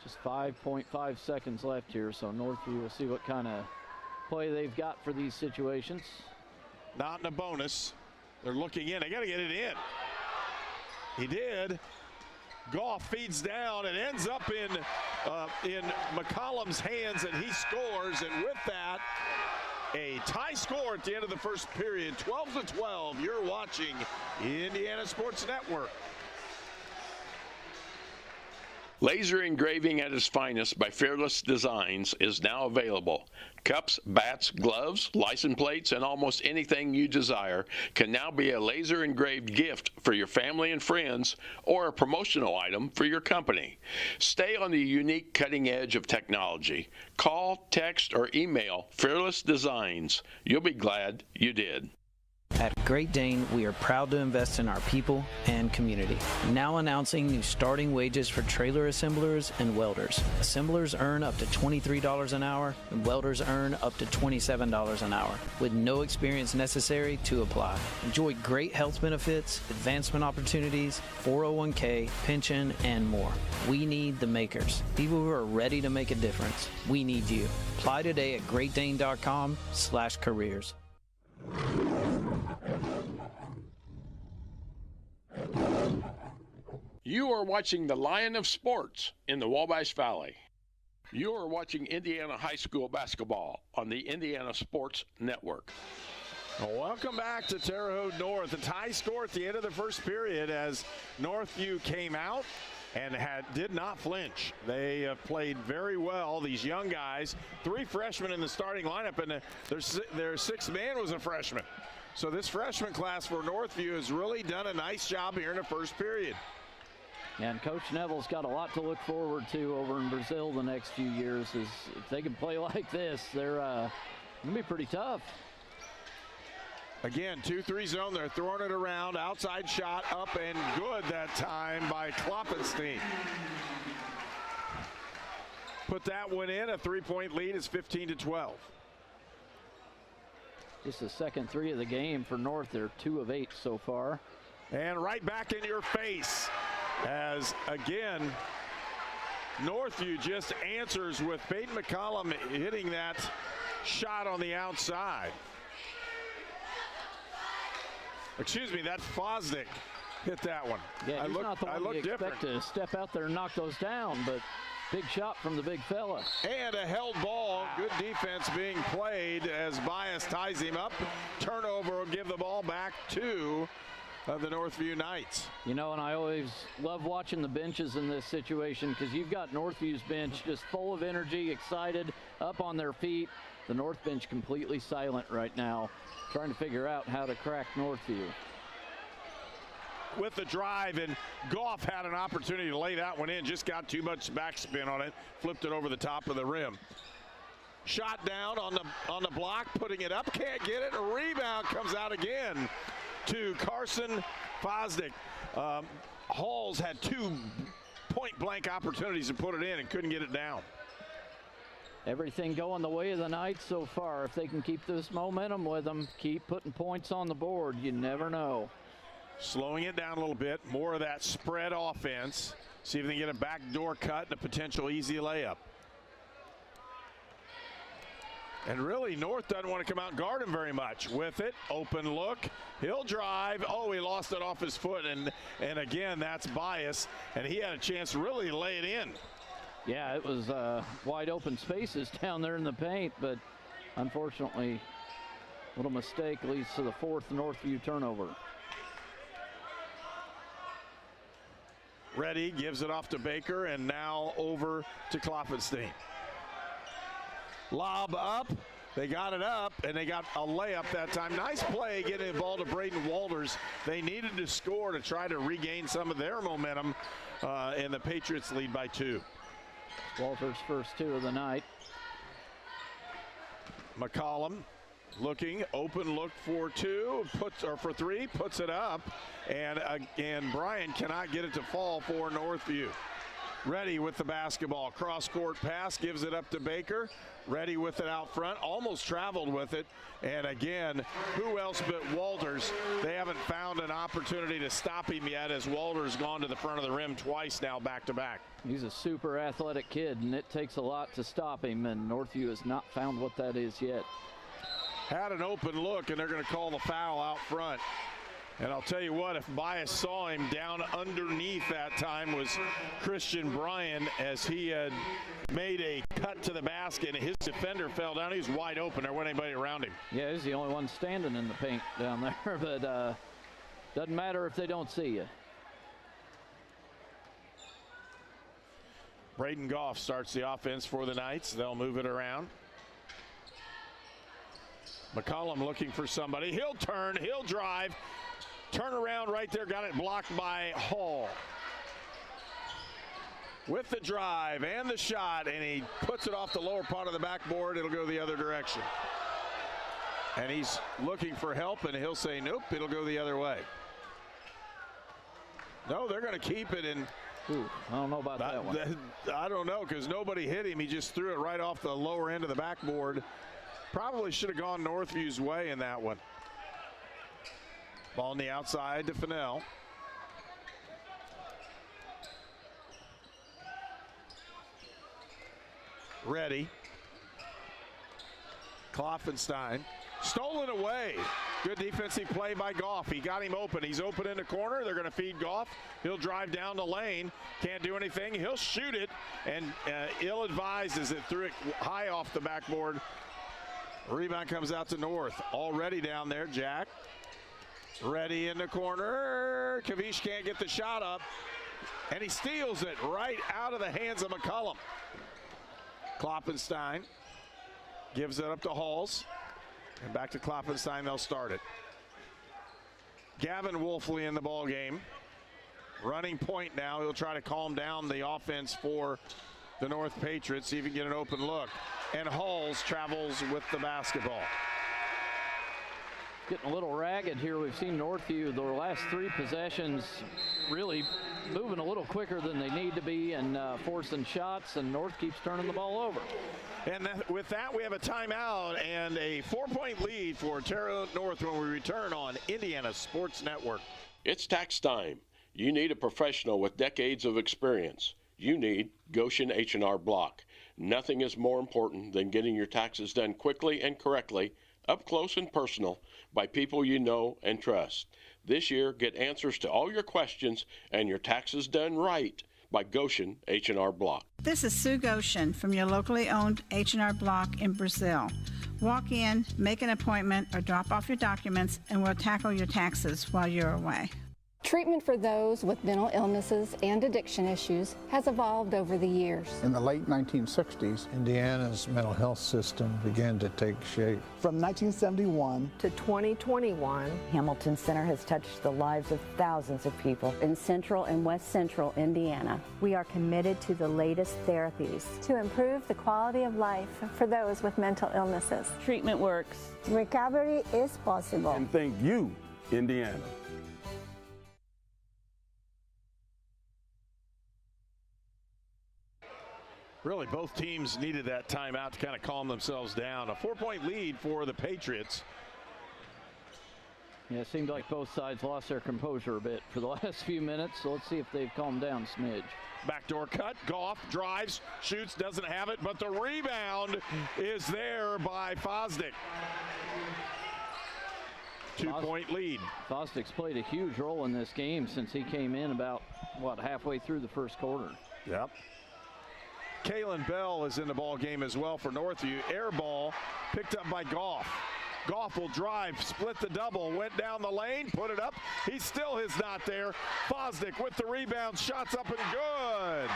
Just 5.5 seconds left here, so Northview will see what kind of play they've got for these situations. Not in a bonus. They're looking in. They got to get it in. He did. Goff feeds down and ends up in McCollum's hands, and he scores. And with that, a tie score at the end of the first period, 12-12. You're watching Indiana Sports Network. Laser engraving at its finest by Fearless Designs is now available. Cups, bats, gloves, license plates, and almost anything you desire can now be a laser engraved gift for your family and friends or a promotional item for your company. Stay on the unique cutting edge of technology. Call, text, or email Fearless Designs. You'll be glad you did. At Great Dane, we are proud to invest in our people and community. Now announcing new starting wages for trailer assemblers and welders. Assemblers earn up to $23 an hour, and welders earn up to $27 an hour, with no experience necessary to apply. Enjoy great health benefits, advancement opportunities, 401k, pension, and more. We need the makers, people who are ready to make a difference. We need you. Apply today at greatdane.com/careers. You are watching the Lion of Sports in the Wabash Valley. You are watching Indiana High School basketball on the Indiana Sports Network. Welcome back to Terre Haute North. A tie score at the end of the first period as Northview came out and did not flinch. They played very well, these young guys. 3 freshmen in the starting lineup, and their sixth man was a freshman. So this freshman class for Northview has really done a nice job here in the first period. And Coach Neville's got a lot to look forward to over in Brazil the next few years. If they can play like this, they're going to be pretty tough. Again, 2-3 zone. They're throwing it around. Outside shot up and good that time by Kloppenstein. Put that one in. A 3-point lead is 15-12. Just the second 3 of the game for North. They're 2 of 8 so far. And right back in your face as, again, Northview just answers with Peyton McCollum hitting that shot on the outside. Excuse me, that Fosdick hit that one. Yeah, he's not the one you expect to step out there and knock those down, but big shot from the big fella. And a held ball. Good defense being played as Bias ties him up. Turnover will give the ball back to the Northview Knights. You know, and I always love watching the benches in this situation because you've got Northview's bench just full of energy, excited, up on their feet. The North bench completely silent right now, trying to figure out how to crack Northview. With the drive, and Goff had an opportunity to lay that one in, just got too much backspin on it, flipped it over the top of the rim. Shot down on the block, putting it up, can't get it. A rebound comes out again to Carson Fosdick. Halls had 2 point-blank opportunities to put it in and couldn't get it down. Everything going the way of the Knights so far. If they can keep this momentum with them, keep putting points on the board, you never know. Slowing it down a little bit, more of that spread offense. See if they can get a backdoor cut and a potential easy layup. And really, North doesn't want to come out and guard him very much. With it, open look, he'll drive. Oh, he lost it off his foot, and again, that's Bias, and he had a chance to really lay it in. Yeah, it was wide open spaces down there in the paint, but unfortunately, a little mistake leads to the 4th Northview turnover. Reddy gives it off to Baker, and now over to Kloppenstein. Lob up. They got it up, and they got a layup that time. Nice play getting the ball to Braden Walters. They needed to score to try to regain some of their momentum, and the Patriots lead by 2. Walters' first 2 of the night. McCollum looking, open look for 2, for 3, puts it up, and Bryan cannot get it to fall for Northview. Reddy with the basketball, cross-court pass, gives it up to Baker. Reddy with it out front, almost traveled with it. And again, who else but Walters? They haven't found an opportunity to stop him yet, as Walters gone to the front of the rim twice now back-to-back. He's a super athletic kid, and it takes a lot to stop him, and Northview has not found what that is yet. Had an open look, and they're going to call the foul out front. And I'll tell you what, if Bias saw him, down underneath that time was Christian Bryan, as he had made a cut to the basket, and his defender fell down. He was wide open. There wasn't anybody around him. Yeah, he's the only one standing in the paint down there, but doesn't matter if they don't see you. Braden Goff starts the offense for the Knights. They'll move it around. McCollum looking for somebody. He'll turn, he'll drive. Turn around right there, got it blocked by Hall. With the drive and the shot, and he puts it off the lower part of the backboard. It'll go the other direction. And he's looking for help, and he'll say, nope, it'll go the other way. No, they're going to keep it. And ooh, I don't know about that one. I don't know, because nobody hit him. He just threw it right off the lower end of the backboard. Probably should have gone Northview's way in that one. Ball on the outside to Fennell. Ready. Kloffenstein. Stolen away. Good defensive play by Goff. He got him open. He's open in the corner. They're going to feed Goff. He'll drive down the lane. Can't do anything. He'll shoot it. And ill-advised as it threw it high off the backboard. Rebound comes out to North. Already down there, Jack. Ready in the corner. Kavish can't get the shot up. And he steals it right out of the hands of McCollum. Kloppenstein gives it up to Halls. And back to Kloppenstein, they'll start it. Gavin Wolfley in the ball game. Running point now. He'll try to calm down the offense for the North Patriots, see if he can get an open look. And Halls travels with the basketball. Getting a little ragged here. We've seen Northview the last 3 possessions really moving a little quicker than they need to be and forcing shots, and North keeps turning the ball over. And with that, we have a timeout and a 4-point lead for Terre Haute North when we return on Indiana Sports Network. It's tax time. You need a professional with decades of experience. You need Goshen H&R Block. Nothing is more important than getting your taxes done quickly and correctly, up close and personal, by people you know and trust. This year, get answers to all your questions and your taxes done right by Goshen H&R Block. This is Sue Goshen from your locally owned H&R Block in Brazil. Walk in, make an appointment, or drop off your documents, and we'll tackle your taxes while you're away. Treatment for those with mental illnesses and addiction issues has evolved over the years. In the late 1960s, Indiana's mental health system began to take shape. From 1971 to 2021, Hamilton Center has touched the lives of thousands of people in central and west central Indiana. We are committed to the latest therapies to improve the quality of life for those with mental illnesses. Treatment works. Recovery is possible. And thank you, Indiana. Really, both teams needed that timeout to kind of calm themselves down. A 4-point lead for the Patriots. Yeah, it seemed like both sides lost their composure a bit for the last few minutes, so let's see if they've calmed down a smidge. Backdoor cut, Goff drives, shoots, doesn't have it, but the rebound is there by Fosdick. 2-point lead. Fosdick's played a huge role in this game since he came in about, halfway through the first quarter. Yep. Kalen Bell is in the ball game as well for Northview. Air ball picked up by Goff. Goff will drive, split the double, went down the lane, put it up. He still is not there. Fosdick with the rebound, shots up and good.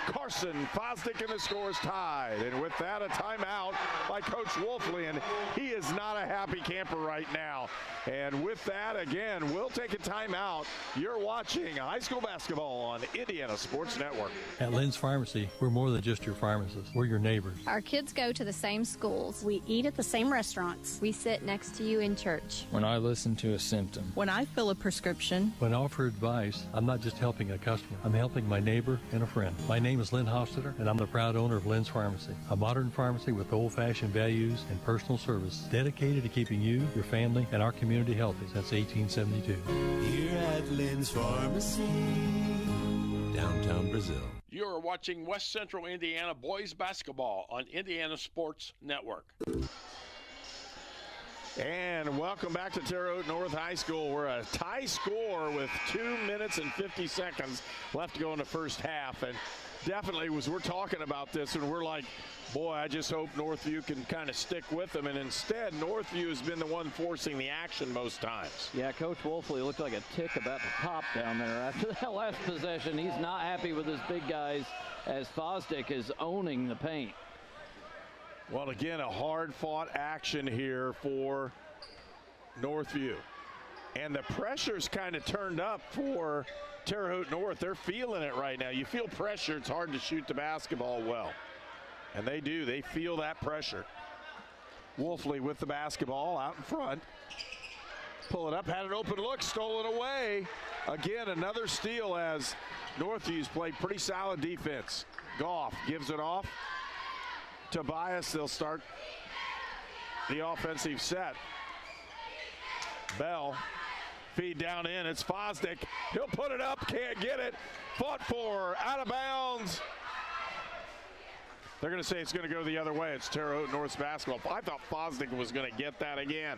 Carson Fosdick, and the score is tied. And with that, a timeout by Coach Wolfley, and he is not a happy camper right now. And with that, again, we'll take a timeout. You're watching high school basketball on Indiana Sports Network. At Lynn's Pharmacy, we're more than just your pharmacist. We're your neighbors. Our kids go to the same schools. We eat at the same restaurants. We sit next to you in church. When I listen to a symptom. When I fill a prescription. When I offer advice, I'm not just helping a customer. I'm helping my neighbor and a friend. My name is Lynn Hofstadter, and I'm the proud owner of Lynn's Pharmacy, a modern pharmacy with old-fashioned values and personal service dedicated to keeping you, your family, and our community healthy since 1872. Here at Lynn's Pharmacy, downtown Brazil. You are watching West Central Indiana boys basketball on Indiana Sports Network. And welcome back to Terre Haute North High School. We're a tie score with 2 minutes and 50 seconds left to go in the first half. And definitely was, we're talking about this, and we're like, boy, I just hope Northview can kind of stick with them. And instead, Northview has been the one forcing the action most times. Yeah, Coach Wolfley looked like a tick about to pop down there after that last possession. He's not happy with his big guys as Fosdick is owning the paint. Well, again, a hard-fought action here for Northview. And the pressure's kind of turned up for Terre Haute North. They're feeling it right now. You feel pressure, it's hard to shoot the basketball well. And they do. They feel that pressure. Wolfley with the basketball out in front. Pull it up, had an open look, stolen away. Again, another steal as Northview's played pretty solid defense. Goff gives it off. Tobias, they'll start the offensive set. Bell, feed down in, it's Fosdick. He'll put it up, can't get it. Fought for, out of bounds. They're going to say it's going to go the other way. It's Terre Haute North's basketball. I thought Fosdick was going to get that again.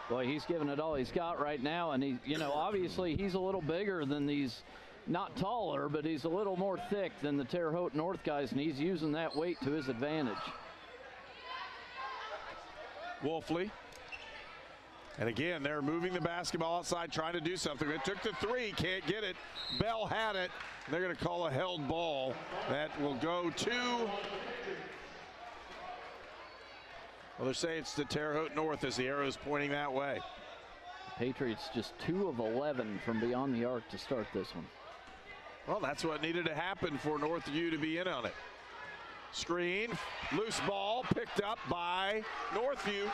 Boy, he's giving it all he's got right now, and he, obviously he's a little bigger than these, not taller, but he's a little more thick than the Terre Haute North guys, and he's using that weight to his advantage. Wolfley. And again, they're moving the basketball outside, trying to do something. They took the three, can't get it. Bell had it. They're going to call a held ball. That will go to, well, they say it's the Terre Haute North as the arrow's pointing that way. Patriots just 2 of 11 from beyond the arc to start this one. Well, that's what needed to happen for Northview to be in on it. Screen, loose ball, picked up by Northview.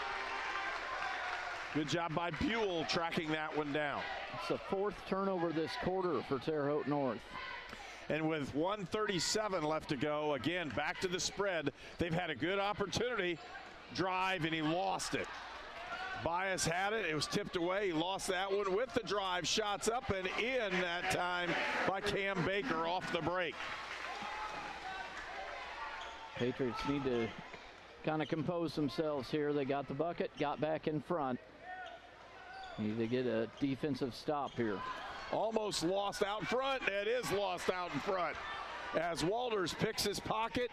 Good job by Buell tracking that one down. It's the 4th turnover this quarter for Terre Haute North. And with 1:37 left to go, again, back to the spread. They've had a good opportunity. Drive, and he lost it. Bias had it. It was tipped away. He lost that one with the drive. Shots up and in that time by Cam Baker off the break. Patriots need to kind of compose themselves here. They got the bucket, got back in front. Need to get a defensive stop here. Almost lost out front. It is lost out in front. As Walters picks his pocket,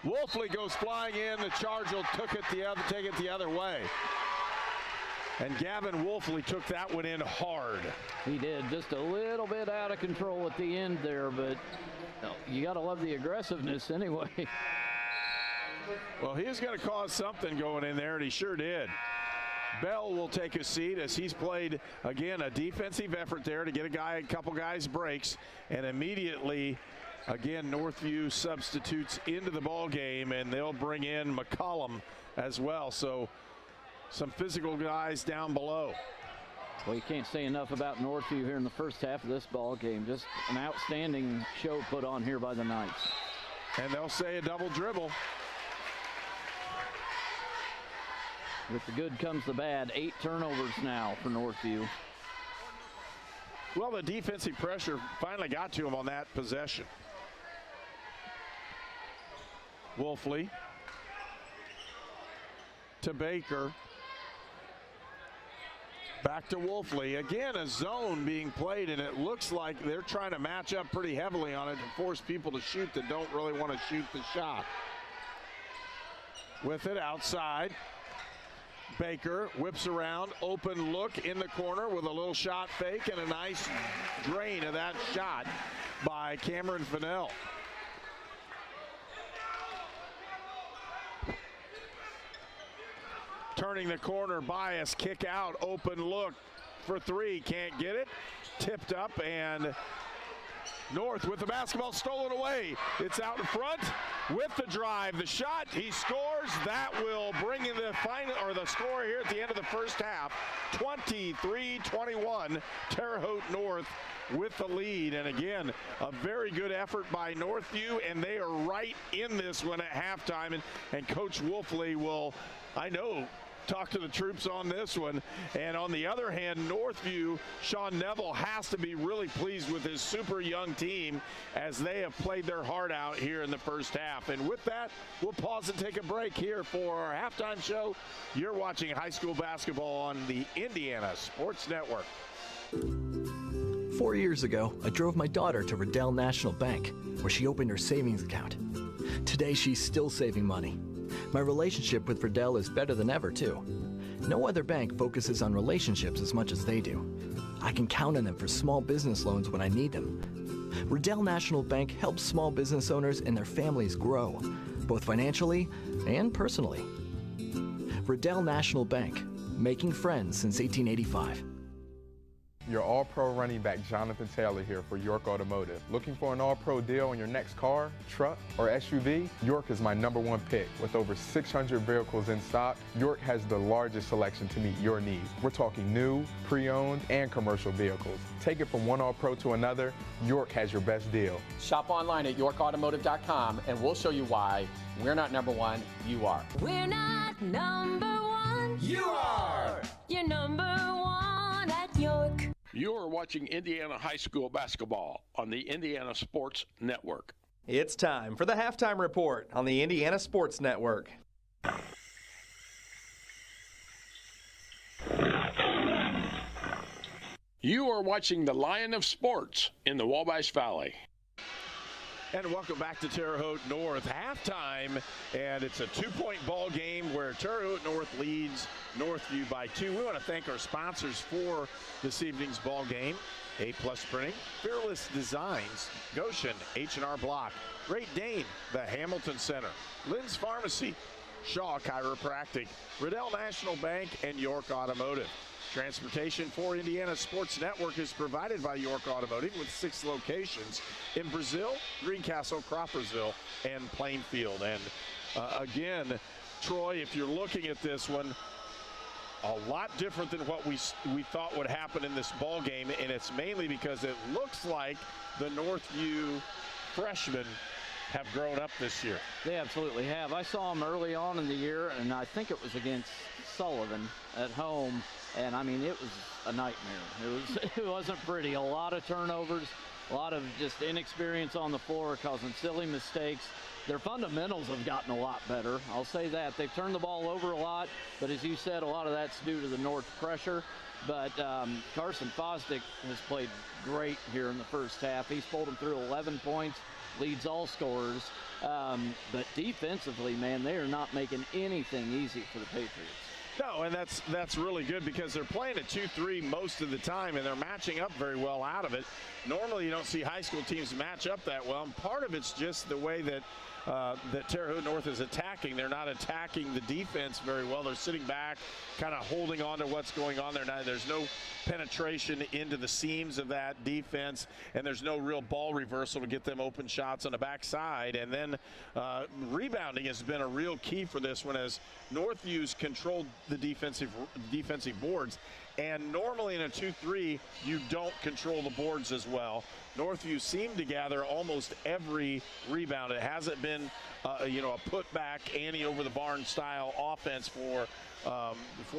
Wolfley goes flying in. The charge will take it the other way. And Gavin Wolfley took that one in hard. He did, just a little bit out of control at the end there, but you got to love the aggressiveness anyway. Well, he was going to cause something going in there, and he sure did. Bell will take a seat as he's played, again, a defensive effort there to get a couple guys breaks, and immediately, again, Northview substitutes into the ball game, and they'll bring in McCollum as well. So some physical guys down below. Well, you can't say enough about Northview here in the first half of this ball game. Just an outstanding show put on here by the Knights. And they'll say a double dribble. With the good comes the bad. 8 turnovers now for Northview. Well, the defensive pressure finally got to him on that possession. Wolfley to Baker. Back to Wolfley. Again, a zone being played, and it looks like they're trying to match up pretty heavily on it to force people to shoot that don't really want to shoot the shot. With it outside. Baker whips around, open look in the corner with a little shot fake and a nice drain of that shot by Cameron Fennell. Turning the corner, Bias, kick out, open look for 3, can't get it. Tipped up, and North with the basketball stolen away. It's out in front with the drive, the shot, he scores. That will bring in the final, or the score here at the end of the first half. 23-21, Terre Haute North with the lead. And again, a very good effort by Northview, and they are right in this one at halftime. And Coach Wolfley will, I know, talk to the troops on this one. And on the other hand, Northview, Sean Neville has to be really pleased with his super young team as they have played their heart out here in the first half. And with that, we'll pause and take a break here for our halftime show. You're watching high school basketball on the Indiana Sports Network. 4 years ago, I drove my daughter to Riddell National Bank, where she opened her savings account. Today, she's still saving money. My relationship with Riddell is better than ever, too. No other bank focuses on relationships as much as they do. I can count on them for small business loans when I need them. Riddell National Bank helps small business owners and their families grow, both financially and personally. Riddell National Bank, making friends since 1885. Your All-Pro running back Jonathan Taylor here for York Automotive. Looking for an All-Pro deal on your next car, truck, or SUV? York is my #1 pick. With over 600 vehicles in stock, York has the largest selection to meet your needs. We're talking new, pre-owned, and commercial vehicles. Take it from one All-Pro to another, York has your best deal. Shop online at yorkautomotive.com and we'll show you why we're not #1, you are. We're not #1. You are! You're #1 at York. You are watching Indiana High School basketball on the Indiana Sports Network. It's time for the halftime report on the Indiana Sports Network. You are watching the Lion of Sports in the Wabash Valley. And welcome back to Terre Haute North. Halftime, and it's a 2-point ball game where Terre Haute North leads Northview by 2. We want to thank our sponsors for this evening's ball game. A-Plus Printing, Fearless Designs, Goshen, H&R Block, Great Dane, the Hamilton Center, Lynn's Pharmacy, Shaw Chiropractic, Riddell National Bank, and York Automotive. Transportation for Indiana Sports Network is provided by York Automotive with 6 locations in Brazil, Greencastle, Crawfordsville, and Plainfield. And again, Troy, if you're looking at this one, a lot different than what we thought would happen in this ball game, and it's mainly because it looks like the Northview freshmen have grown up this year. They absolutely have. I saw them early on in the year, and I think it was against Sullivan at home. And I mean, it was a nightmare. It wasn't pretty. A lot of turnovers, a lot of just inexperience on the floor, causing silly mistakes. Their fundamentals have gotten a lot better. I'll say that. They've turned the ball over a lot, but as you said, a lot of that's due to the North pressure. But Carson Fosdick has played great here in the first half. He's pulled them through 11 points, leads all scorers. But defensively, man, they are not making anything easy for the Patriots. No, and that's really good because they're playing a 2-3 most of the time, and they're matching up very well out of it. Normally, you don't see high school teams match up that well, and part of it's just the way that Terre Haute North is attacking. They're not attacking the defense very well. They're sitting back, kind of holding on to what's going on there. There's no penetration into the seams of that defense, and there's no real ball reversal to get them open shots on the backside. And then rebounding has been a real key for this one, as Northview's controlled the defensive boards. And normally in a 2-3, you don't control the boards as well. Northview seemed to gather almost every rebound. It hasn't been, a putback, Annie over the barn style offense for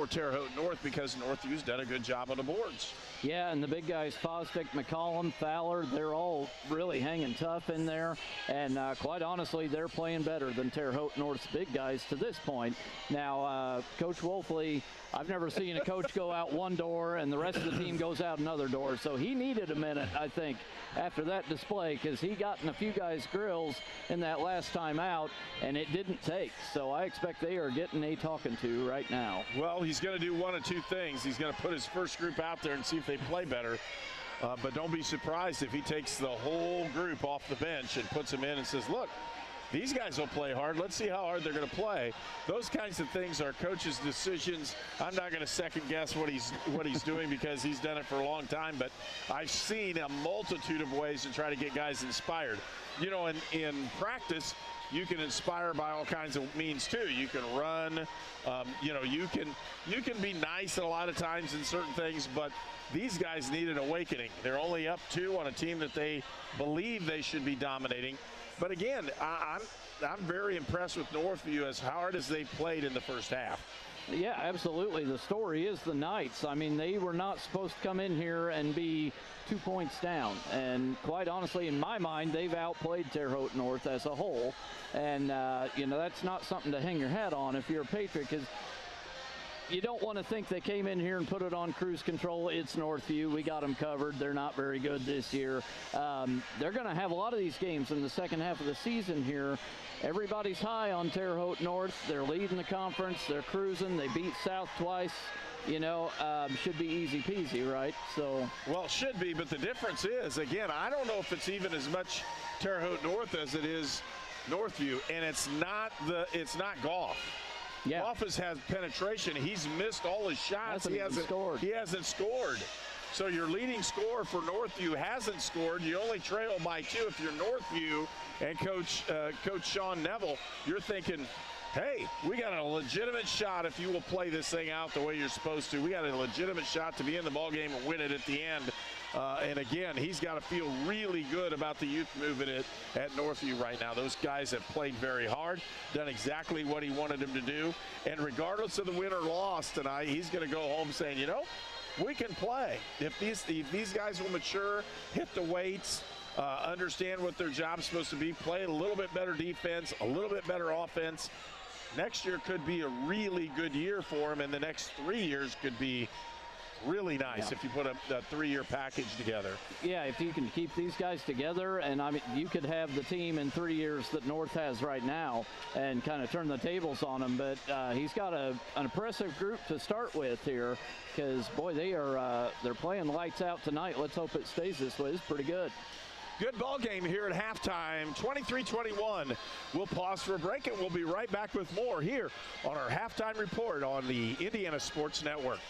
Terre Haute North, because Northview's done a good job on the boards. Yeah, and the big guys, Fosdick, McCollum, Fowler, they're all really hanging tough in there. And quite honestly, they're playing better than Terre Haute North's big guys to this point. Now, Coach Wolfley, I've never seen a coach go out one door and the rest of the team goes out another door. So he needed a minute, I think, after that display, because he got in a few guys' grills in that last time out, and it didn't take. So I expect they are getting a talking to right now. Well, he's going to do one of two things. He's going to put his first group out there and see if they play better. But don't be surprised if he takes the whole group off the bench and puts them in and says, look, these guys will play hard. Let's see how hard they're going to play. Those kinds of things are coach's decisions. I'm not going to second guess what he's doing because he's done it for a long time. But I've seen a multitude of ways to try to get guys inspired. You know, in practice, you can inspire by all kinds of means too. You can run, you can be nice a lot of times in certain things, but these guys need an awakening. They're only up 2 on a team that they believe they should be dominating. But again, I'm very impressed with Northview as hard as they played in the first half. Yeah, absolutely. The story is the Knights. I mean, they were not supposed to come in here and be 2 points down. And quite honestly, in my mind, they've outplayed Terre Haute North as a whole. And, that's not something to hang your hat on if you're a Patriot, because you don't want to think they came in here and put it on cruise control. It's Northview. We got them covered. They're not very good this year. They're going to have a lot of these games in the second half of the season here. Everybody's high on Terre Haute North. They're leading the conference. They're cruising. They beat South twice. Should be easy peasy, right? So, well, it should be, but the difference is, again, I don't know if it's even as much Terre Haute North as it is Northview, and it's not Goff. Yeah. Goff has penetration. He's missed all his shots. He hasn't scored. So your leading scorer for Northview hasn't scored. You only trail by 2 if you're Northview. And Coach Sean Neville, you're thinking, hey, we got a legitimate shot if you will play this thing out the way you're supposed to. We got a legitimate shot to be in the ballgame and win it at the end. And again, he's got to feel really good about the youth movement at Northview right now. Those guys have played very hard, done exactly what he wanted them to do. And regardless of the win or loss tonight, he's going to go home saying, we can play. If these guys will mature, hit the weights, understand what their job's supposed to be, play a little bit better defense, a little bit better offense, next year could be a really good year for him, and the next 3 years could be really nice if you put a 3-year package together. Yeah, if you can keep these guys together, and you could have the team in 3 years that North has right now and kind of turn the tables on them. But he's got an impressive group to start with here because, boy, they're playing lights out tonight. Let's hope it stays this way. It's pretty good. Good ball game here at halftime, 23-21. We'll pause for a break, and we'll be right back with more here on our halftime report on the Indiana Sports Network.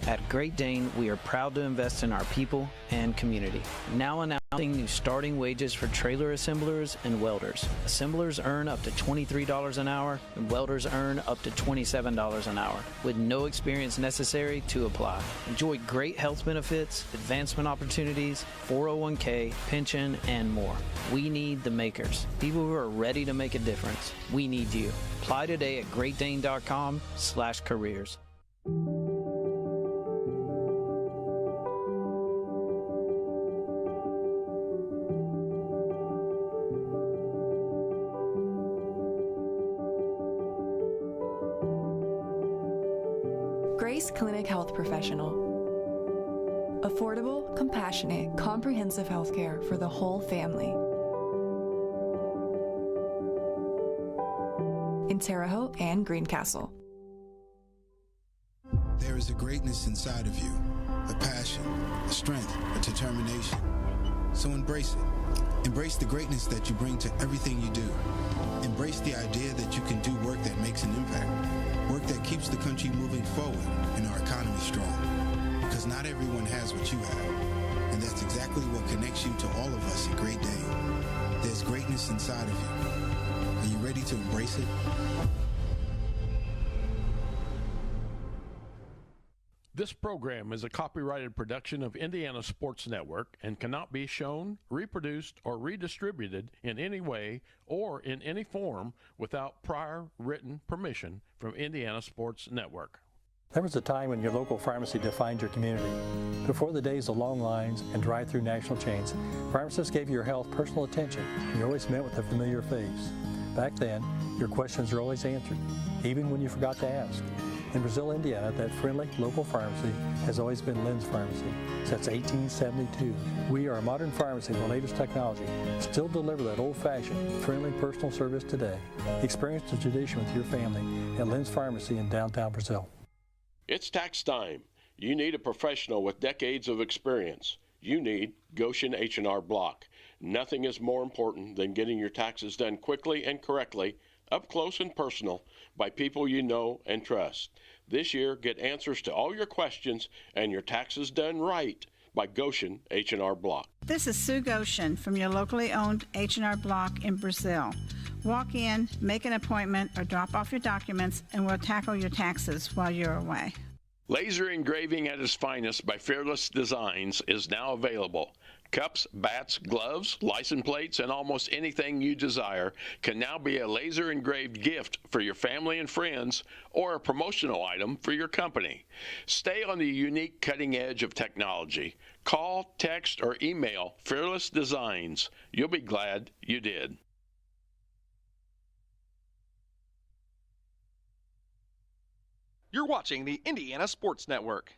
At Great Dane, we are proud to invest in our people and community. Now announcing new starting wages for trailer assemblers and welders. Assemblers earn up to $23 an hour, and welders earn up to $27 an hour, with no experience necessary to apply. Enjoy great health benefits, advancement opportunities, 401k, pension, and more. We need the makers, people who are ready to make a difference. We need you. Apply today at greatdane.com/careers. Grace Clinic Health Professional. Affordable, compassionate, comprehensive health care for the whole family. In Terre Haute and Greencastle. There is a greatness inside of you, a passion, a strength, a determination. So embrace it. Embrace the greatness that you bring to everything you do. Embrace the idea that you can do work that makes an impact. Work that keeps the country moving forward and our economy strong. Because not everyone has what you have. And that's exactly what connects you to all of us at Great Dane. There's greatness inside of you. Are you ready to embrace it? This program is a copyrighted production of Indiana Sports Network and cannot be shown, reproduced, or redistributed in any way or in any form without prior written permission from Indiana Sports Network. There was a time when your local pharmacy defined your community. Before the days of long lines and drive-through national chains, pharmacists gave your health personal attention, and you always met with a familiar face. Back then, your questions were always answered, even when you forgot to ask. In Brazil, Indiana, that friendly local pharmacy has always been Lynn's Pharmacy since 1872. We are a modern pharmacy with the latest technology, still deliver that old-fashioned, friendly personal service today. Experience the tradition with your family at Lynn's Pharmacy in downtown Brazil. It's tax time. You need a professional with decades of experience. You need Goshen H&R Block. Nothing is more important than getting your taxes done quickly and correctly, up close and personal, by people you know and trust. This year, get answers to all your questions and your taxes done right by Goshen H&R Block. This is Sue Goshen from your locally owned H&R Block in Brazil. Walk in, make an appointment, or drop off your documents, and we'll tackle your taxes while you're away. Laser engraving at its finest by Fearless Designs is now available. Cups, bats, gloves, license plates, and almost anything you desire can now be a laser engraved gift for your family and friends or a promotional item for your company. Stay on the unique cutting edge of technology. Call, text, or email Fearless Designs. You'll be glad you did. You're watching the Indiana Sports Network.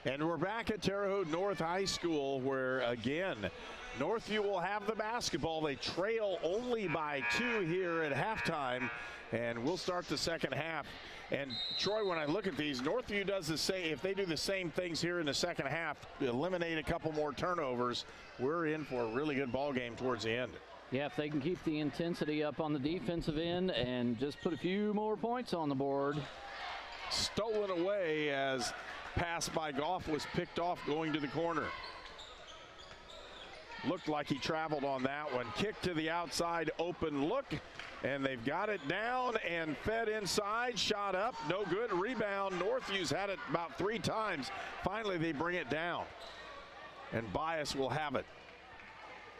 And we're back at Terre Haute North High School, where, again, Northview will have the basketball. They trail only by 2 here at halftime, and we'll start the second half. And, Troy, when I look at these, Northview does the same. If they do the same things here in the second half, eliminate a couple more turnovers, we're in for a really good ball game towards the end. Yeah, if they can keep the intensity up on the defensive end and just put a few more points on the board. Stolen away as pass by Goff was picked off going to the corner. Looked like he traveled on that one. Kick to the outside, open look, and they've got it down and fed inside. Shot up, no good. Rebound. Northview's had it about 3 times. Finally, they bring it down. And Bias will have it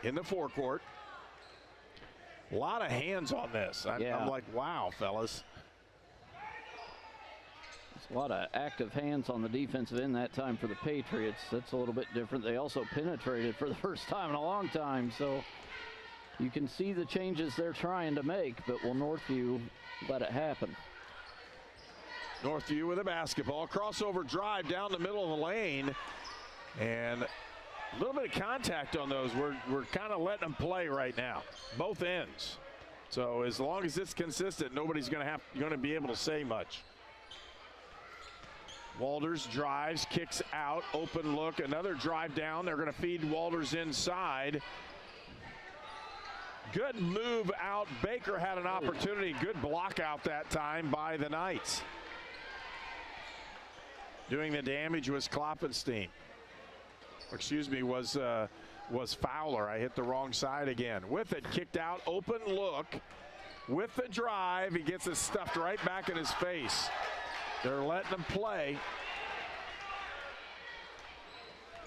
in the forecourt. A lot of hands on this. I'm like, wow, fellas. A lot of active hands on the defensive end that time for the Patriots. That's a little bit different. They also penetrated for the first time in a long time, so you can see the changes they're trying to make, but will Northview let it happen? Northview with a basketball. Crossover drive down the middle of the lane, and a little bit of contact on those. We're kind of letting them play right now, both ends. So as long as it's consistent, nobody's going to be able to say much. Walters drives, kicks out, open look, another drive down. They're going to feed Walters inside. Good move out. Baker had an opportunity. Good block out that time by the Knights. Doing the damage was Kloppenstein. Excuse me, was Fowler. I hit the wrong side again. With it, kicked out, open look. With the drive, he gets it stuffed right back in his face. They're letting him play.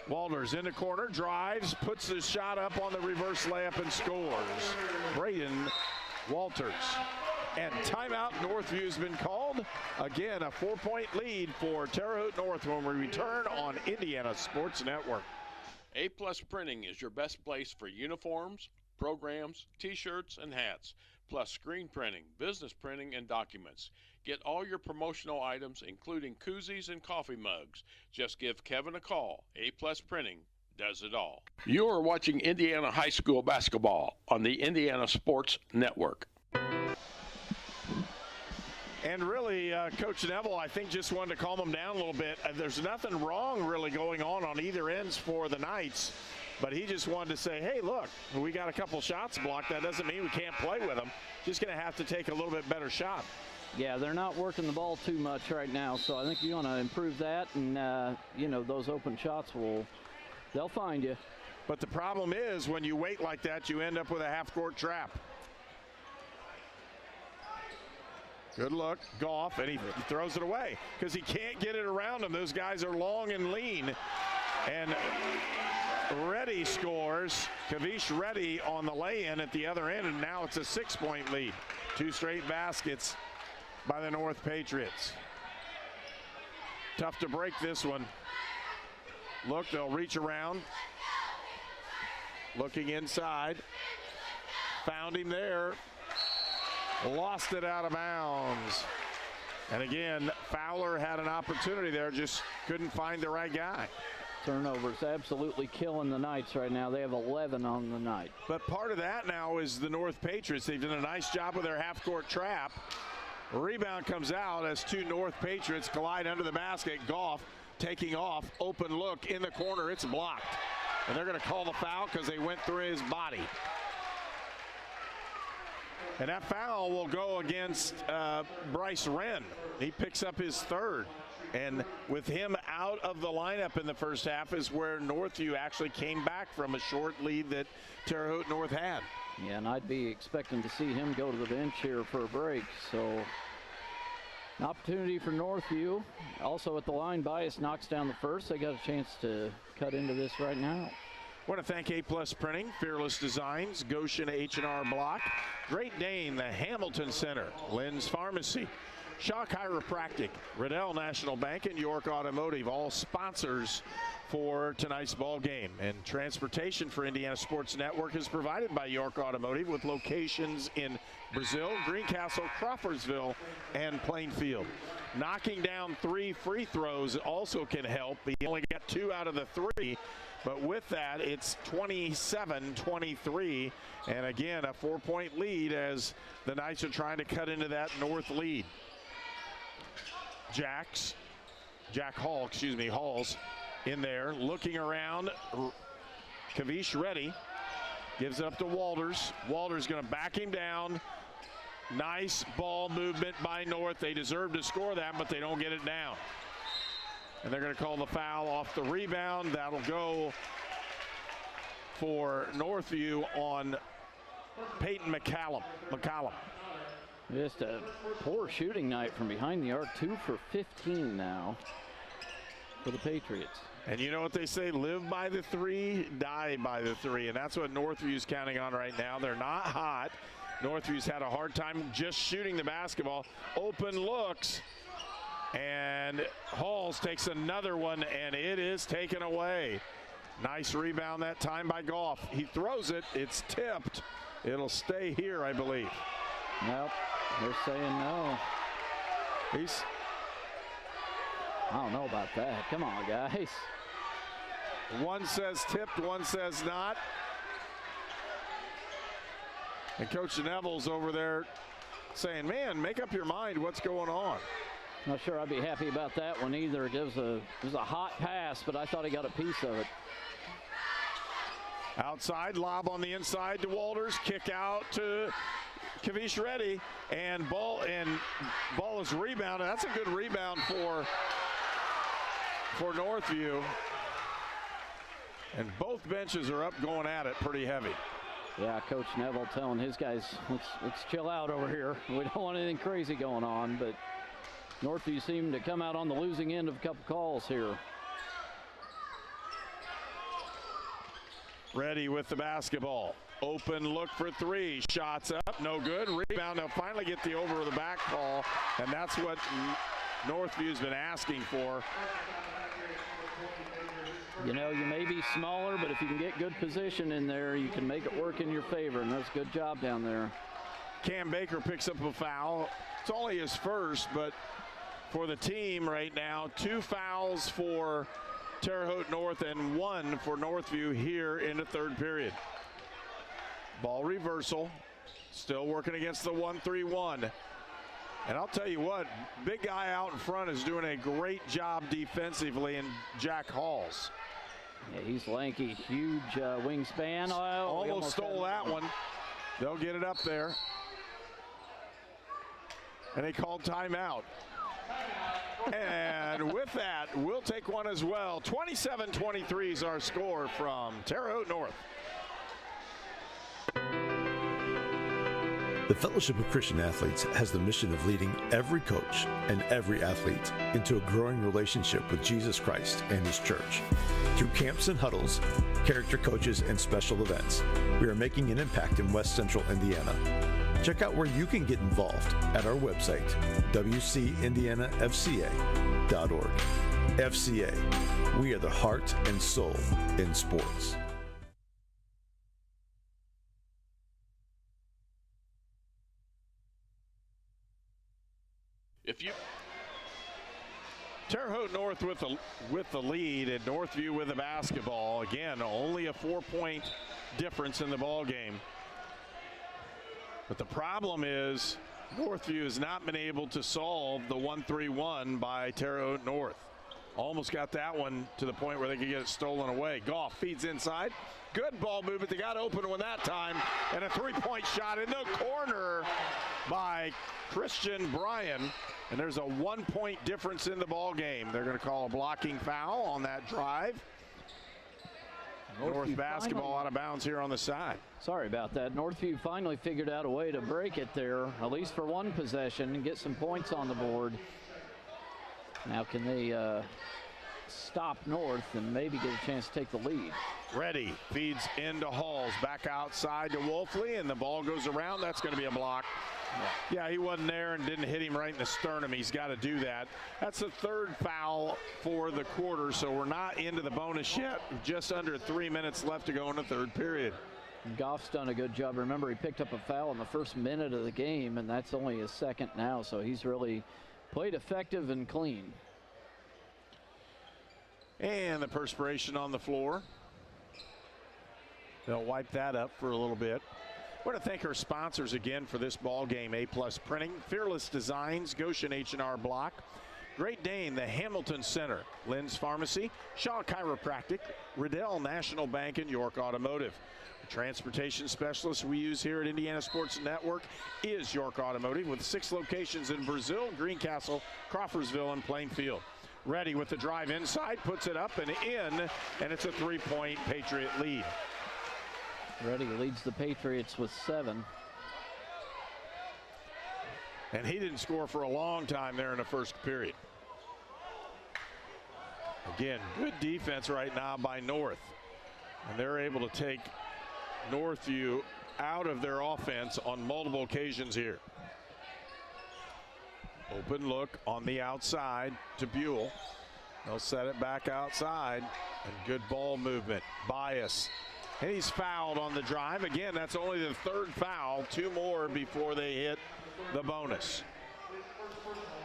Walters in the corner, drives, puts his shot up on the reverse layup and scores. Braden Walters. And timeout, Northview's been called. Again, a 4-point lead for Terre Haute North when we return on Indiana Sports Network. A+ Printing is your best place for uniforms, programs, t-shirts, and hats, plus screen printing, business printing, and documents. Get all your promotional items, including koozies and coffee mugs. Just give Kevin a call. A+ Printing does it all. You are watching Indiana High School basketball on the Indiana Sports Network. And really, Coach Neville, I think, just wanted to calm them down a little bit. There's nothing wrong really going on either ends for the Knights. But he just wanted to say, hey, look, we got a couple shots blocked. That doesn't mean we can't play with them. Just going to have to take a little bit better shot. Yeah, they're not working the ball too much right now, so I think you want to improve that, and, those open shots they'll find you. But the problem is when you wait like that, you end up with a half-court trap. Good look, Goff, and he throws it away because he can't get it around him. Those guys are long and lean. And Reddy scores. Kavish Reddy on the lay-in at the other end, and now it's a 6-point lead. 2 straight baskets by the North Patriots. Tough to break this one. Look, they'll reach around. Looking inside. Found him there. Lost it out of bounds. And again, Fowler had an opportunity there, just couldn't find the right guy. Turnovers absolutely killing the Knights right now. They have 11 on the night. But part of that now is the North Patriots. They've done a nice job with their half-court trap. Rebound comes out as 2 North Patriots collide under the basket. Goff taking off, open look in the corner. It's blocked. And they're going to call the foul because they went through his body. And that foul will go against Bryce Wren. He picks up his 3rd. And with him out of the lineup in the first half is where Northview actually came back from a short lead that Terre Haute North had. Yeah, and I'd be expecting to see him go to the bench here for a break. So an opportunity for Northview. Also at the line, Bias knocks down the first. They got a chance to cut into this right now. I want to thank A+ Printing, Fearless Designs, Goshen H&R Block, Great Dane, the Hamilton Center, Lynn's Pharmacy, Shaw Chiropractic, Riddell National Bank, and York Automotive, all sponsors for tonight's ball game. And transportation for Indiana Sports Network is provided by York Automotive with locations in Brazil, Greencastle, Crawfordsville, and Plainfield. Knocking down 3 free throws also can help. He only got 2 out of the 3, but with that, it's 27-23. And again, a 4-point lead as the Knights are trying to cut into that north lead. Jack Hall, Halls in there, looking around. Kavish ready. Gives it up to Walters. Walters going to back him down. Nice ball movement by North. They deserve to score that, but they don't get it down. And they're going to call the foul off the rebound. That'll go for Northview on Peyton McCallum. Just a poor shooting night from behind the arc. 2 for 15 now for the Patriots. And you know what they say, live by the 3, die by the 3. And that's what Northview's counting on right now. They're not hot. Northview's had a hard time just shooting the basketball. Open looks. And Halls takes another one, and it is taken away. Nice rebound that time by Goff. He throws it. It's tipped. It'll stay here, I believe. Nope. They're saying no. I don't know about that. Come on, guys. One says tipped, one says not. And Coach Neville's over there saying, man, make up your mind. What's going on? Not sure I'd be happy about that one either. It was a hot pass, but I thought he got a piece of it. Outside, lob on the inside to Walters. Kick out to Kavish Reddy, and ball is rebounded. That's a good rebound for Northview. And both benches are up going at it pretty heavy. Yeah, Coach Neville telling his guys, let's chill out over here. We don't want anything crazy going on, but Northview seemed to come out on the losing end of a couple calls here. Reddy with the basketball. Open look for 3. Shots up, no good. Rebound, they'll finally get the over the back call, and that's what Northview's been asking for. You know, you may be smaller, but if you can get good position in there, you can make it work in your favor, and that's a good job down there. Cam Baker picks up a foul. It's only his first, but for the team right now, 2 fouls for Terre Haute North and 1 for Northview here in the third period. Ball reversal, still working against the 1-3-1. And I'll tell you what, big guy out in front is doing a great job defensively in Jack Halls. Yeah, he's lanky, huge wingspan. Almost stole that one. They'll get it up there. And they called timeout. And with that, we'll take one as well. 27-23 is our score from Terre Haute North. The Fellowship of Christian Athletes has the mission of leading every coach and every athlete into a growing relationship with Jesus Christ and His church. Through camps and huddles, character coaches, and special events, we are making an impact in West Central Indiana. Check out where you can get involved at our website, wcindianafca.org. FCA, we are the heart and soul in sports. Terre Haute North with the lead, and Northview with the basketball. Again, only a 4-point difference in the ball game. But the problem is Northview has not been able to solve the 1-3-1 by Terre Haute North. Almost got that one to the point where they could get it stolen away. Goff feeds inside. Good ball movement. They got open one that time. And a 3-point shot in the corner by Christian Bryan. And there's a 1-point difference in the ball game. They're going to call a blocking foul on that drive. North basketball out of bounds here on the side. Sorry about that. Northview finally figured out a way to break it there, at least for one possession, and get some points on the board. Now can they stop North and maybe get a chance to take the lead? Reddy feeds into Halls, back outside to Wolfley, and the ball goes around. That's going to be a block Yeah, he wasn't there and didn't hit him right in the sternum. He's got to do that. That's the third foul for the quarter, so we're not into the bonus yet. Just under 3 minutes left to go in the third period. Goff's done a good job. Remember, he picked up a foul in the first minute of the game, and that's only his second now, so he's really played effective and clean. And the perspiration on the floor. They'll wipe that up for a little bit. I want to thank our sponsors again for this ball game. A+ Printing, Fearless Designs, Goshen H&R Block, Great Dane, the Hamilton Center, Lynn's Pharmacy, Shaw Chiropractic, Riddell National Bank, and York Automotive. The transportation specialist we use here at Indiana Sports Network is York Automotive, with 6 locations in Brazil, Greencastle, Crawfordsville, and Plainfield. Ready with the drive inside, puts it up and in, and it's a 3-point Patriot lead. Ready leads the Patriots with 7. And he didn't score for a long time there in the first period. Again, good defense right now by North. And they're able to take Northview out of their offense on multiple occasions here. Open look on the outside to Buell. They'll set it back outside. And good ball movement. Bias. And he's fouled on the drive. Again, that's only the third foul. 2 more before they hit the bonus.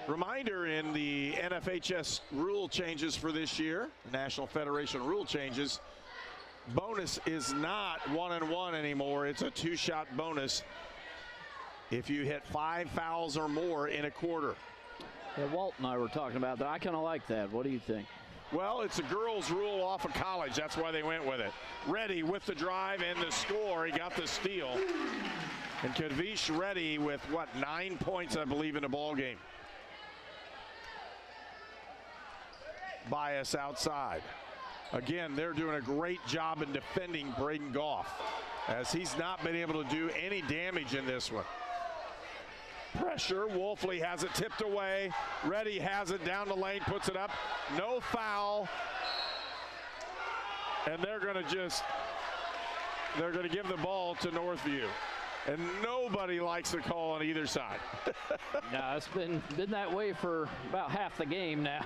Reminder, in the NFHS rule changes for this year, National Federation rule changes, bonus is not 1-and-1 anymore. It's a 2-shot bonus if you hit 5 fouls or more in a quarter. Yeah, Walt and I were talking about that. I kind of like that. What do you think? Well, it's a girls' rule off of college. That's why they went with it. Reddy with the drive and the score. He got the steal. And Kadvish Reddy with, 9 points, I believe, in the ball game. Bias outside. Again, they're doing a great job in defending Braden Goff, as he's not been able to do any damage in this one. Pressure. Wolfley has it tipped away. Reddy has it down the lane, puts it up. No foul. And they're going to give the ball to Northview. And nobody likes the call on either side. Yeah, it's been that way for about half the game now.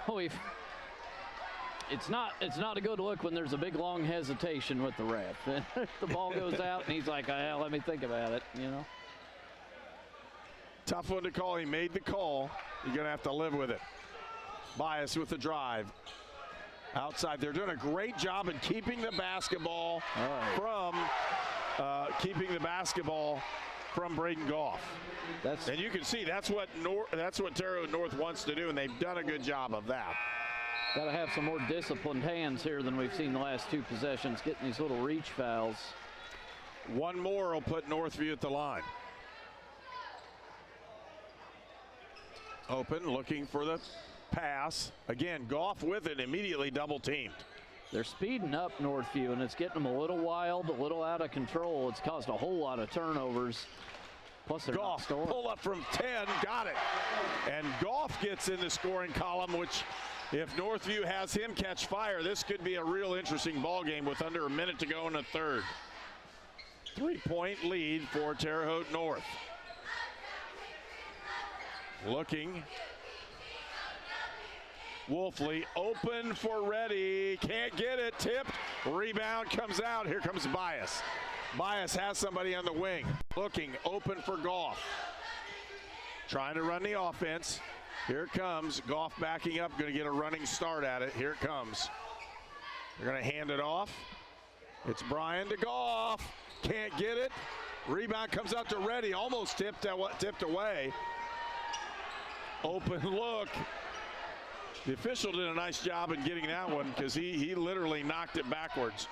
It's not a good look when there's a big long hesitation with the ref. The ball goes out and he's like, let me think about it, you know. Tough one to call. He made the call. You're going to have to live with it. Bias with the drive. Outside. They're doing a great job in keeping the basketball from Braden Goff. And you can see that's what Terre Haute North wants to do, and they've done a good job of that. Got to have some more disciplined hands here than we've seen the last 2 possessions, getting these little reach fouls. 1 more will put Northview at the line. Open, looking for the pass. Again, Goff with it, immediately double teamed. They're speeding up Northview, and it's getting them a little wild, a little out of control. It's caused a whole lot of turnovers. Plus, they're Goff pull up from 10, got it. And Goff gets in the scoring column, which, if Northview has him catch fire, this could be a real interesting ball game with under a minute to go in the third. 3-point lead for Terre Haute North. Looking. Wolfley open for Reddy. Can't get it. Tipped. Rebound comes out. Here comes Bias. Bias has somebody on the wing. Looking. Open for Goff. Trying to run the offense. Here it comes. Goff backing up. Going to get a running start at it. Here it comes. They're going to hand it off. It's Brian to Goff. Can't get it. Rebound comes out to Reddy. Almost tipped away. Open look. The official did a nice job in getting that one, because he literally knocked it backwards.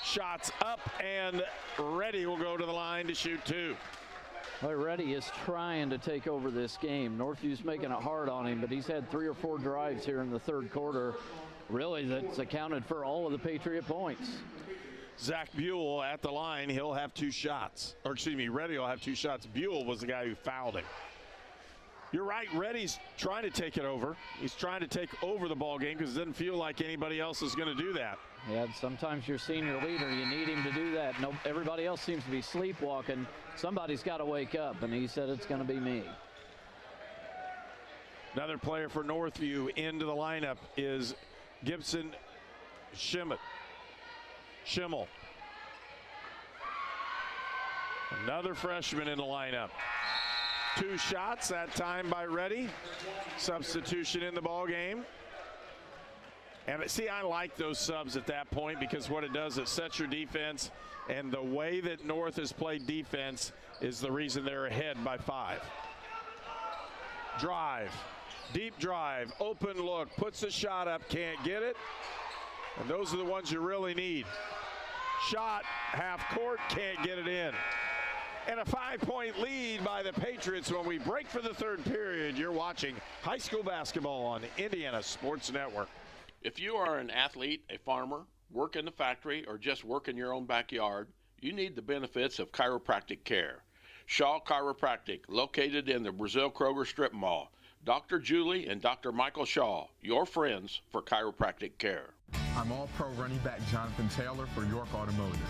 Shots up, and Reddy will go to the line to shoot 2. Well, Reddy is trying to take over this game. Northview's making it hard on him, but he's had 3 or 4 drives here in the third quarter. Really, that's accounted for all of the Patriot points. Zach Buell at the line. He'll have 2 shots. Or excuse me, Reddy will have 2 shots. Buell was the guy who fouled him. You're right, Reddy's trying to take it over. He's trying to take over the ball game because it doesn't feel like anybody else is going to do that. Yeah, sometimes your senior leader, you need him to do that. No, everybody else seems to be sleepwalking. Somebody's got to wake up, and he said it's going to be me. Another player for Northview into the lineup is Gibson Schimmel. Another freshman in the lineup. 2 shots that time by Reddy. Substitution in the ball game. And see, I like those subs at that point because what it does, it sets your defense. And the way that North has played defense is the reason they're ahead by 5. Drive. Deep drive. Open look. Puts a shot up. Can't get it. And those are the ones you really need. Shot. Half court. Can't get it in. And a 5-point lead by the Patriots when we break for the 3rd period. You're watching high school basketball on Indiana Sports Network. If you are an athlete, a farmer, work in the factory, or just work in your own backyard, you need the benefits of chiropractic care. Shaw Chiropractic, located in the Brazil Kroger Strip Mall. Dr. Julie and Dr. Michael Shaw, your friends for chiropractic care. I'm All-Pro running back Jonathan Taylor for York Automotive.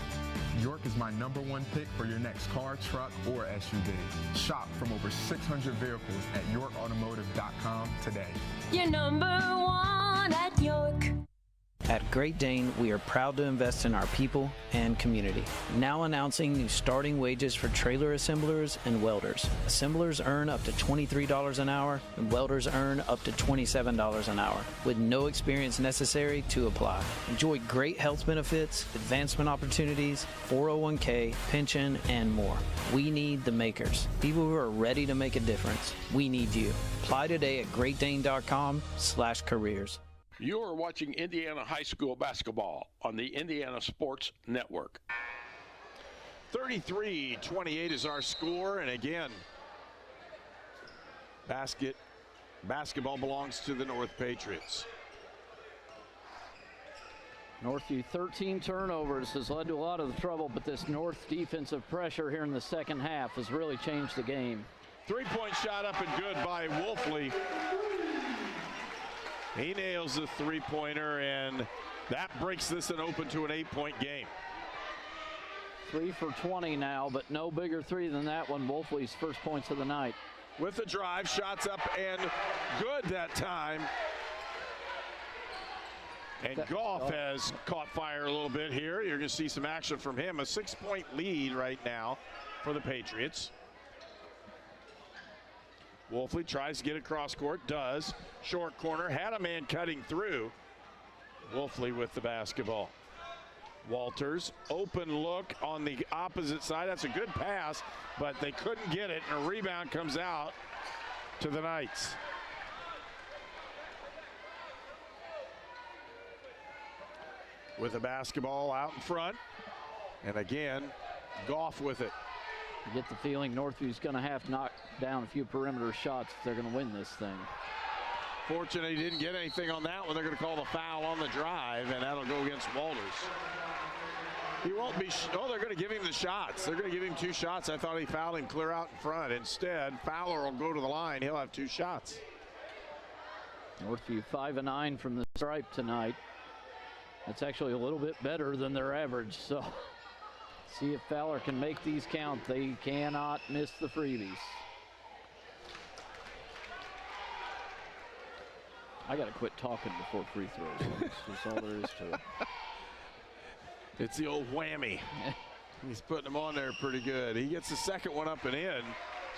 York is my #1 pick for your next car, truck, or SUV. Shop from over 600 vehicles at YorkAutomotive.com today. You're #1 at York. At Great Dane, we are proud to invest in our people and community. Now announcing new starting wages for trailer assemblers and welders. Assemblers earn up to $23 an hour, and welders earn up to $27 an hour, with no experience necessary to apply. Enjoy great health benefits, advancement opportunities, 401k, pension, and more. We need the makers, people who are ready to make a difference. We need you. Apply today at greatdane.com/careers. You are watching Indiana High School basketball on the Indiana Sports Network. 33-28 is our score, and again, basketball belongs to the North Patriots. Northview 13 turnovers has led to a lot of the trouble, but this North defensive pressure here in the second half has really changed the game. 3-point shot up and good by Wolfley. He nails the 3-pointer, and that breaks this and open to an 8-point game. 3 for 20 now, but no bigger 3 than that one. Wolfley's first points of the night. With the drive, shots up and good that time. And Goff has caught fire a little bit here. You're going to see some action from him. A 6-point lead right now for the Patriots. Wolfley tries to get across court, does. Short corner, had a man cutting through. Wolfley with the basketball. Walters, open look on the opposite side. That's a good pass, but they couldn't get it, and a rebound comes out to the Knights. With the basketball out in front, and again, Goff with it. You get the feeling Northview's going to have to knock down a few perimeter shots if they're going to win this thing. Fortunately, he didn't get anything on that one. They're going to call the foul on the drive, and that'll go against Walters. He won't be, they're going to give him the shots. They're going to give him 2 shots. I thought he fouled him clear out in front. Instead, Fowler will go to the line. He'll have 2 shots. Northview 5 of 9 from the stripe tonight. That's actually a little bit better than their average, so see if Fowler can make these count. They cannot miss the freebies. I got to quit talking before free throws. That's all there is to it. It's the old whammy. He's putting them on there pretty good. He gets the second one up and in,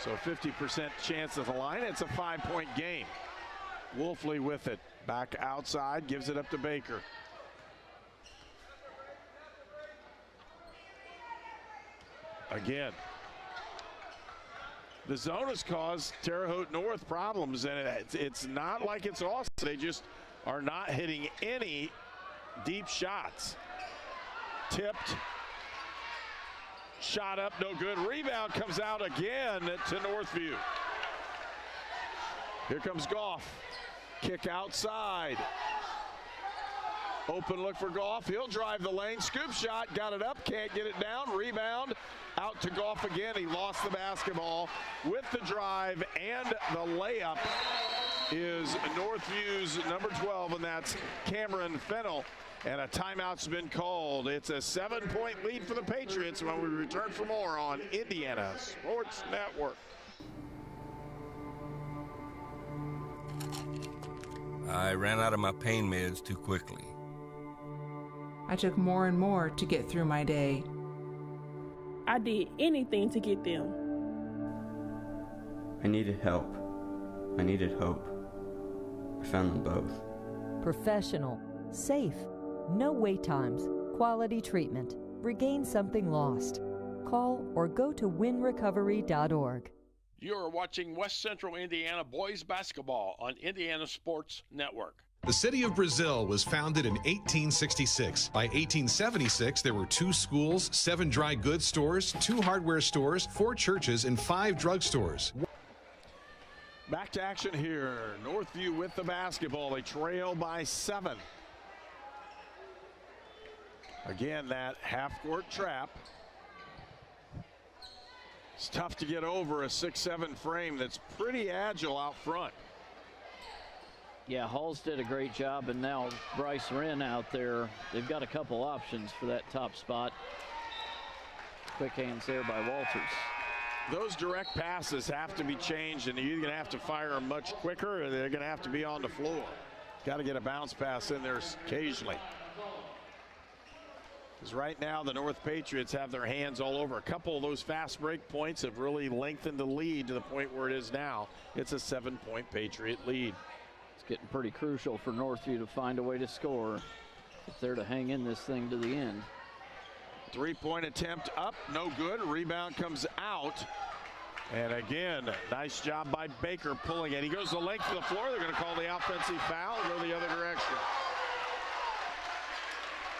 so 50% chance of the line. It's a 5-point game. Wolfley with it. Back outside, gives it up to Baker. Again, the zone has caused Terre Haute North problems, and it's not like it's awesome. They just are not hitting any deep shots. Tipped, shot up, no good. Rebound comes out again to Northview. Here comes Goff. Kick outside. Open look for Goff. He'll drive the lane. Scoop shot. Got it up. Can't get it down. Rebound. Out to Goff again. He lost the basketball with the drive, and the layup is Northview's number 12, and that's Cameron Fennell. And a timeout's been called. It's a 7-point lead for the Patriots when we return for more on Indiana Sports Network. I ran out of my pain meds too quickly. I took more and more to get through my day. I did anything to get them. I needed help. I needed hope. I found them both. Professional, safe, no wait times, quality treatment. Regain something lost. Call or go to winrecovery.org. You're watching West Central Indiana boys basketball on Indiana Sports Network. The city of Brazil was founded in 1866. By 1876, there were 2 schools, 7 dry goods stores, 2 hardware stores, 4 churches, and 5 drugstores. Back to action here. Northview with the basketball. They trail by 7. Again, that half-court trap. It's tough to get over a 6'7" frame that's pretty agile out front. Yeah, Halls did a great job, and now Bryce Wren out there. They've got a couple options for that top spot. Quick hands there by Walters. Those direct passes have to be changed, and you're either going to have to fire them much quicker or they're going to have to be on the floor. Got to get a bounce pass in there occasionally. Because right now the North Patriots have their hands all over. A couple of those fast break points have really lengthened the lead to the point where it is now. It's a 7-point Patriot lead. It's getting pretty crucial for Northview to find a way to score if they're to hang in this thing to the end. 3-point attempt up, no good. Rebound comes out. And again, nice job by Baker pulling it. He goes the length of the floor. They're going to call the offensive foul and go the other direction.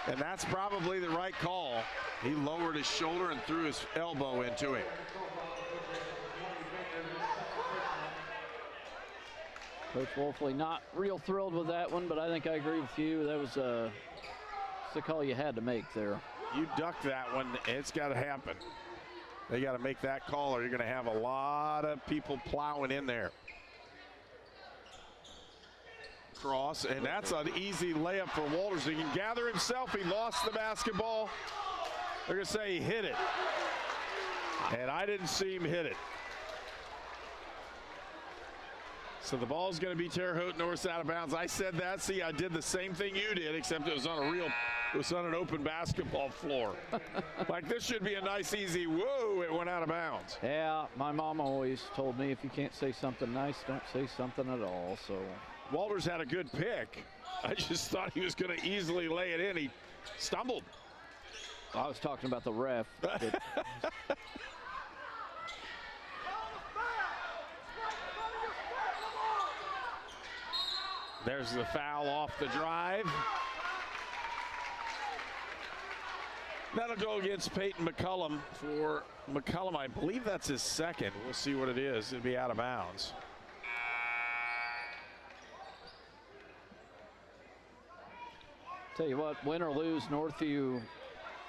And that's probably the right call. He lowered his shoulder and threw his elbow into it. Coach Wolfley not real thrilled with that one, but I think I agree with you. That was the call you had to make there. You ducked that one. It's got to happen. They got to make that call or you're going to have a lot of people plowing in there. Cross, and that's an easy layup for Walters. He can gather himself. He lost the basketball. They're going to say he hit it. And I didn't see him hit it. So the ball's going to be Terre Haute North out of bounds. I said that. See, I did the same thing you did, except it was on an open basketball floor. Like this should be a nice, easy, whoa, it went out of bounds. Yeah, my mom always told me if you can't say something nice, don't say something at all. So Walters had a good pick. I just thought he was going to easily lay it in. He stumbled. I was talking about the ref. There's the foul off the drive. That'll go against Peyton McCullum. For McCullum, I believe that's his second. We'll see what it is. It'll be out of bounds. Tell you what, win or lose, Northview,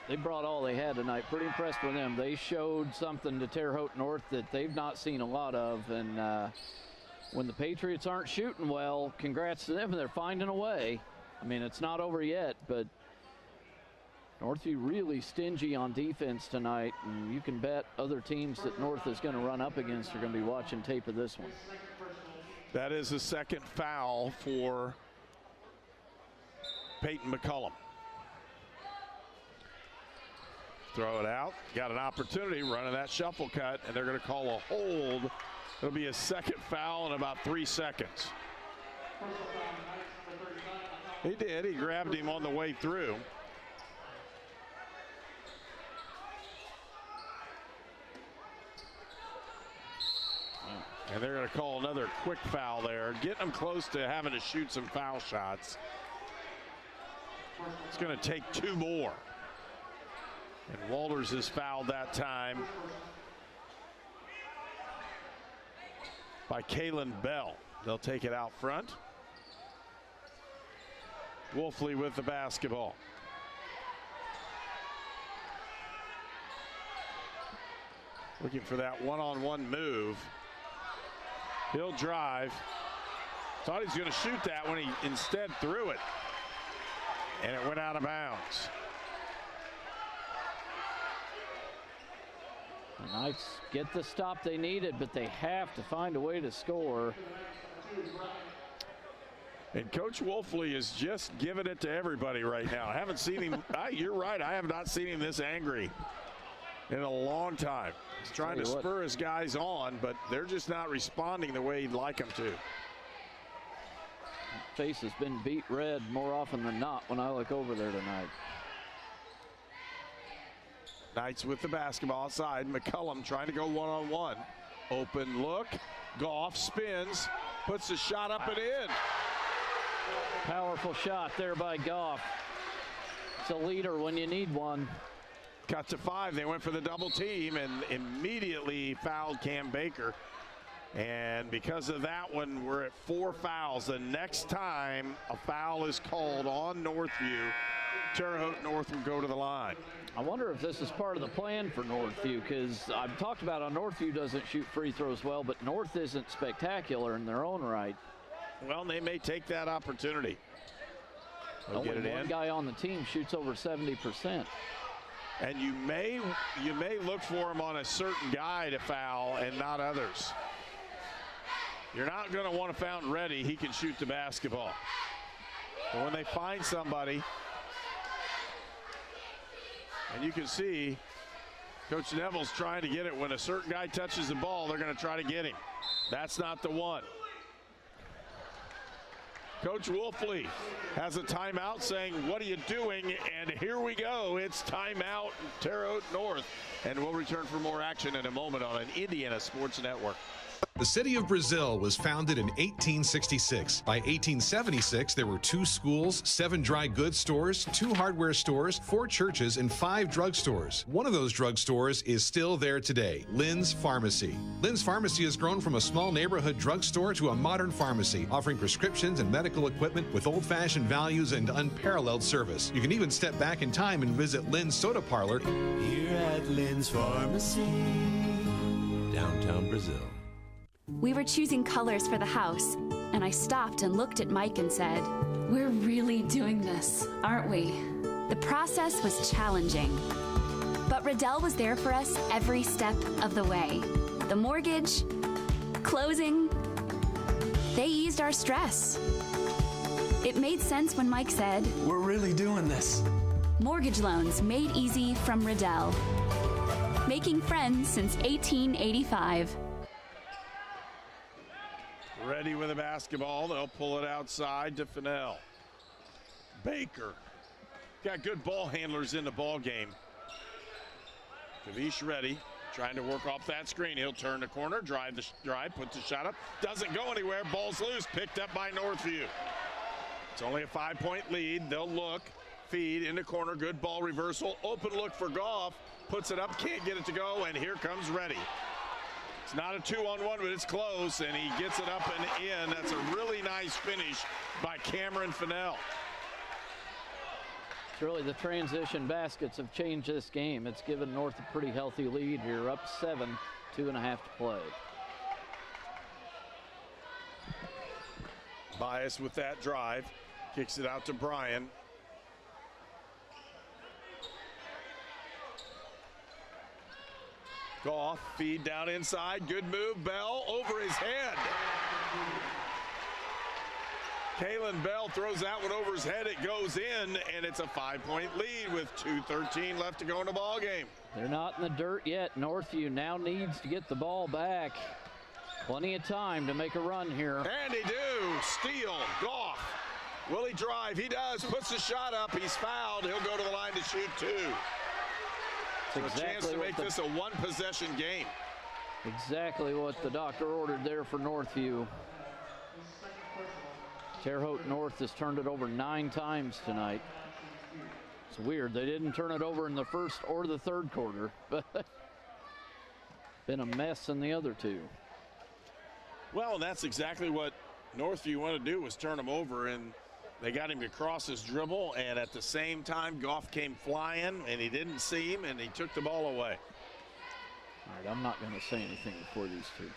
they brought all they had tonight. Pretty impressed with them. They showed something to Terre Haute North that they've not seen a lot of. And when the Patriots aren't shooting well, congrats to them. They're finding a way. I mean, it's not over yet, but Northview really stingy on defense tonight. And you can bet other teams that North is going to run up against are going to be watching tape of this one. That is the second foul for Peyton McCullum. Throw it out. Got an opportunity running that shuffle cut, and they're going to call a hold. It'll be a second foul in about 3 seconds. He did. He grabbed him on the way through. And they're going to call another quick foul there, getting them close to having to shoot some foul shots. It's going to take 2 more. And Walters is fouled that time by Kalen Bell. They'll take it out front. Wolfley with the basketball. Looking for that one-on-one move. He'll drive. Thought he was going to shoot that when he instead threw it. and it went out of bounds. The Knights get the stop they needed, but they have to find a way to score. And Coach Wolfley is just giving it to everybody right now. I haven't seen him. You're right. I have not seen him this angry in a long time. He's trying to spur his guys on, but they're just not responding the way he'd like them to. Face has been beat red more often than not when I look over there tonight. Knights with the basketball outside. McCullum trying to go one-on-one. Open look. Goff spins, puts the shot up and in. Powerful shot there by Goff. It's a leader when you need one. Cut to 5. They went for the double team and immediately fouled Cam Baker. And because of that one, we're at 4 fouls. The next time a foul is called on Northview, Terre Haute North will go to the line. I wonder if this is part of the plan for Northview, because I've talked about how Northview doesn't shoot free throws well, but North isn't spectacular in their own right. Well, they may take that opportunity. They'll Only get it one in. guy on the team shoots over 70%. And you may look for him on a certain guy to foul and not others. You're not going to want to Fountain Ready. He can shoot the basketball. But when they find somebody, and you can see Coach Neville's trying to get it. When a certain guy touches the ball, they're going to try to get him. That's not the one. Coach Wolfley has a timeout saying, what are you doing? And here we go. It's timeout, Terre Haute North. And we'll return for more action in a moment on an Indiana Sports Network. The city of Brazil was founded in 1866. By 1876, there were 2 schools, 7 dry goods stores, 2 hardware stores, 4 churches, and 5 drugstores. One of those drugstores is still there today, Lynn's Pharmacy. Lynn's Pharmacy has grown from a small neighborhood drugstore to a modern pharmacy, offering prescriptions and medical equipment with old-fashioned values and unparalleled service. You can even step back in time and visit Lynn's Soda Parlor here at Lynn's Pharmacy, downtown Brazil. We were choosing colors for the house, and I stopped and looked at Mike and said, "We're really doing this, aren't we?" The process was challenging, but Riddell was there for us every step of the way. The mortgage, closing, they eased our stress. It made sense when Mike said, "We're really doing this." Mortgage loans made easy from Riddell. Making friends since 1885. Ready with a basketball. They'll pull it outside to Fennell. Baker. Got good ball handlers in the ball game. Kavish ready. Trying to work off that screen. He'll turn the corner, drive, puts the shot up. Doesn't go anywhere. Ball's loose. Picked up by Northview. It's only a 5-point lead. They'll look. Feed in the corner. Good ball reversal. Open look for Goff. Puts it up. Can't get it to go. And here comes Reddy. It's not a 2-on-1, but it's close, and he gets it up and in. That's a really nice finish by Cameron Fennell. It's really the transition baskets have changed this game. It's given North a pretty healthy lead here, up 7, 2.5 to play. Bias with that drive. Kicks it out to Bryan. Goff, feed down inside. Good move. Bell over his head. Kalen Bell throws that one over his head. It goes in, and it's a 5-point lead with 2:13 left to go in the ball game. They're not in the dirt yet. Northview now needs to get the ball back. Plenty of time to make a run here. And they do. Steal. Goff. Will he drive? He does. Puts the shot up. He's fouled. He'll go to the line to shoot 2. So a chance to make this a 1-possession game. Exactly what the doctor ordered there for Northview. Terre Haute North has turned it over 9 times tonight. It's weird. They didn't turn it over in the first or the third quarter, but been a mess in the other 2. Well, and that's exactly what Northview wanted to do, was turn him over, and they got him to cross his dribble, and at the same time, Goff came flying, and he didn't see him, and he took the ball away. All right, I'm not going to say anything before these 2.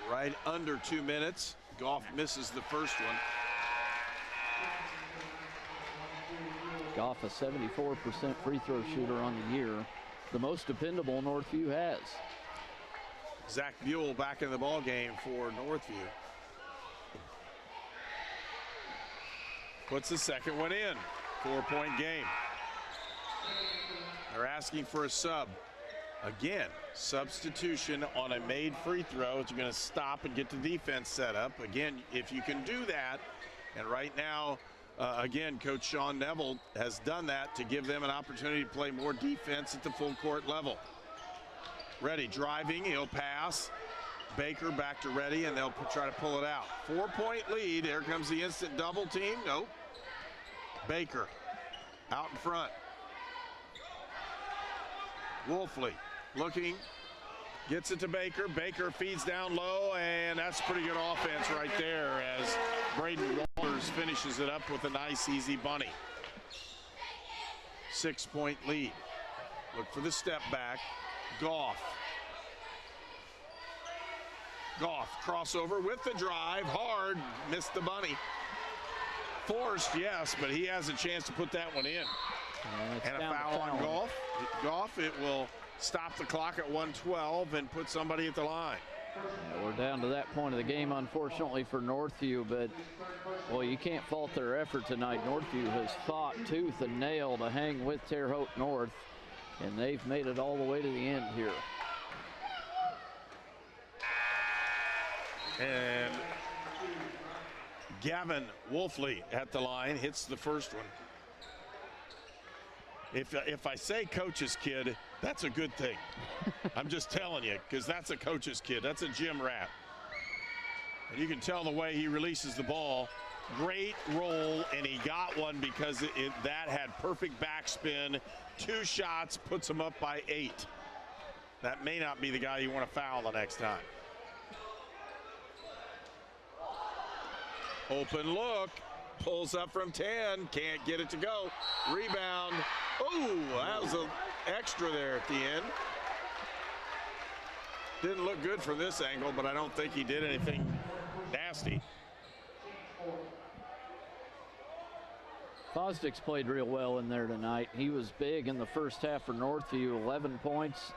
Right under 2 minutes. Goff misses the first one. Goff, a 74% free throw shooter on the year, the most dependable Northview has. Zach Buell back in the ball game for Northview. Puts the second one in. 4-point game. They're asking for a sub. Again, substitution on a made free throw. You're going to stop and get the defense set up. Again, if you can do that, and right now, again, Coach Sean Neville has done that to give them an opportunity to play more defense at the full court level. Reddy driving, he'll pass. Baker back to Reddy, and they'll try to pull it out. 4-point lead. Here comes the instant double team. Nope. Baker out in front. Wolfley looking, gets it to Baker. Baker feeds down low, and that's pretty good offense right there as Braden Walters finishes it up with a nice, easy bunny. 6-point lead. Look for the step back. Goff. Goff, crossover with the drive. Hard, missed the bunny. Forced, yes, but he has a chance to put that one in. And a foul on Goff. Goff, it will stop the clock at 1:12 and put somebody at the line. Yeah, we're down to that point of the game, unfortunately, for Northview, but, well, you can't fault their effort tonight. Northview has fought tooth and nail to hang with Terre Haute North, and they've made it all the way to the end here. And Gavin Wolfley at the line hits the first one. If I say coach's kid, that's a good thing. I'm just telling you, because that's a coach's kid. That's a gym rat. And you can tell the way he releases the ball. Great roll, and he got one because that had perfect backspin. 2 shots, puts him up by 8. That may not be the guy you want to foul the next time. Open look, pulls up from 10, can't get it to go. Rebound. Oh, that was an extra there at the end. Didn't look good from this angle, but I don't think he did anything nasty. Fosdick's played real well in there tonight. He was big in the first half for Northview, 11 points.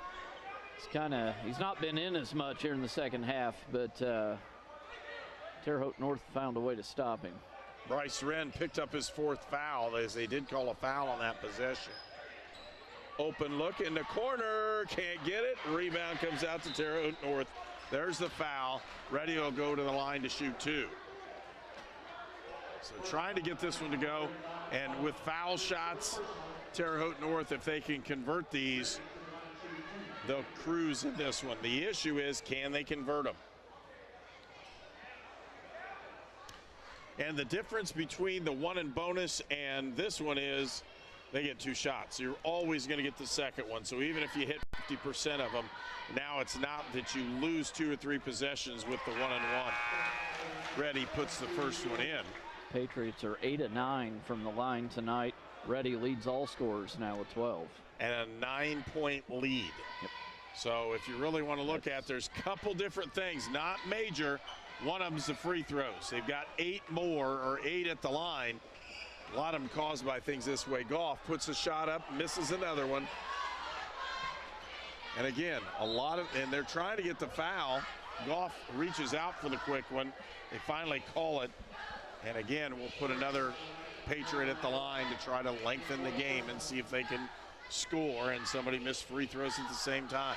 He's not been in as much here in the second half, but Terre Haute North found a way to stop him. Bryce Wren picked up his 4th foul, as they did call a foul on that possession. Open look in the corner, can't get it. Rebound comes out to Terre Haute North. There's the foul. Reddy will go to the line to shoot 2. So trying to get this one to go, and with foul shots, Terre Haute North, if they can convert these, they'll cruise in this one. The issue is, can they convert them? And the difference between the one and bonus and this one is they get 2 shots. You're always going to get the second one. So even if you hit 50% of them, now it's not that you lose 2 or 3 possessions with the 1-and-1. Reddy puts the first one in. Patriots are 8 of 9 from the line tonight. Reddy leads all scorers now with 12. And a 9-point lead. Yep. So if you really want to look at, there's a couple different things, not major. One of them's the free throws. They've got 8 more, or 8 at the line. A lot of them caused by things this way. Goff puts a shot up, misses another one. And again, and they're trying to get the foul. Goff reaches out for the quick one. They finally call it. And again, we'll put another Patriot at the line to try to lengthen the game and see if they can score, and somebody missed free throws at the same time.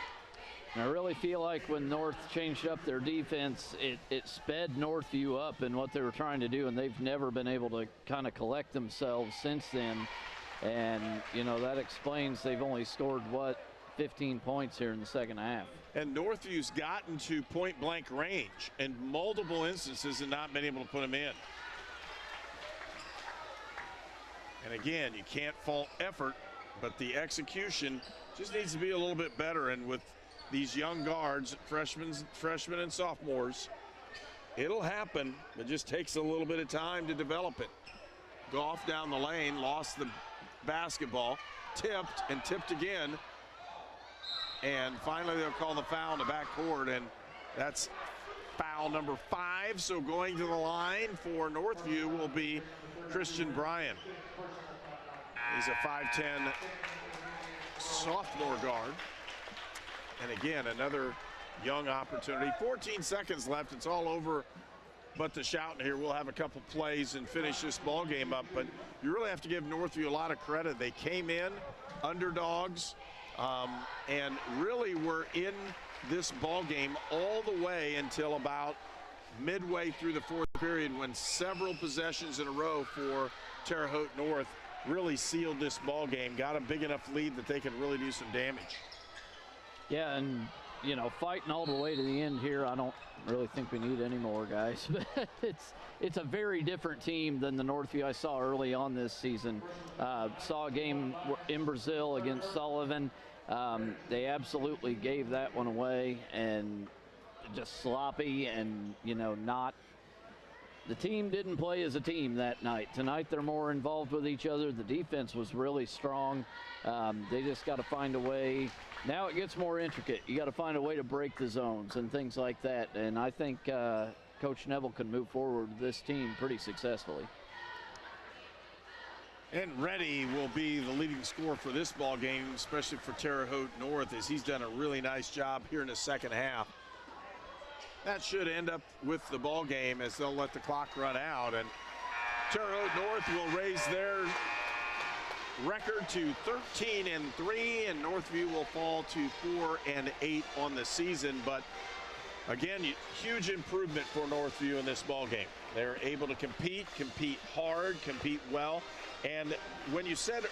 I really feel like when North changed up their defense, it sped Northview up in what they were trying to do, and they've never been able to kind of collect themselves since then. And, that explains they've only scored, 15 points here in the second half. And Northview's gotten to point-blank range in multiple instances and not been able to put them in. And again, you can't fault effort, but the execution just needs to be a little bit better. And with these young guards, freshmen and sophomores, it'll happen. It just takes a little bit of time to develop it. Goff down the lane, lost the basketball, tipped again. And finally they'll call the foul in the backcourt, and that's foul number 5. So going to the line for Northview will be Christian Bryan. He's a 5'10" sophomore guard. And again, another young opportunity. 14 seconds left. It's all over but the shouting here. We'll have a couple plays and finish this ball game up. But you really have to give Northview a lot of credit. They came in underdogs and really were in this ball game all the way until about midway through the fourth period, when several possessions in a row for Terre Haute North really sealed this ball game, got a big enough lead that they could really do some damage. Yeah, and you know, fighting all the way to the end here, I don't really think we need any more guys. But it's a very different team than the Northview I saw early on this season. Saw a game in Brazil against Sullivan. They absolutely gave that one away, and just sloppy, and you know, not the team didn't play as a team that night. Tonight they're more involved with each other. The defense was really strong. They just got to find a way. Now it gets more intricate. You got to find a way to break the zones and things like that. And I think Coach Neville can move forward with this team pretty successfully. And Reddy will be the leading scorer for this ball game, especially for Terre Haute North, as he's done a really nice job here in the second half. That should end up with the ball game as they'll let the clock run out. And Terre Haute North will raise their record to 13-3, and Northview will fall to 4-8 on the season. But again, huge improvement for Northview in this ball game. They're able to compete hard, compete well. And when you said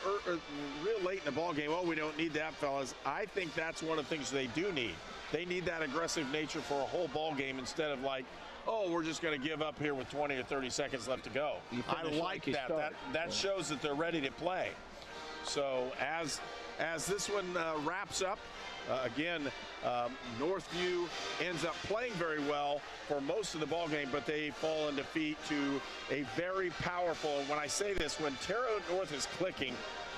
real late in the ball game, oh, we don't need that, fellas, I think that's one of the things they do need. They need that aggressive nature for a whole ball game instead of like, oh, we're just going to give up here with 20 or 30 seconds left to go. I like that. That shows that they're ready to play. So as this one wraps up, again, Northview ends up playing very well for most of the ball game, but they fall in defeat to a very powerful, and when I say this, when Terre Haute North is clicking,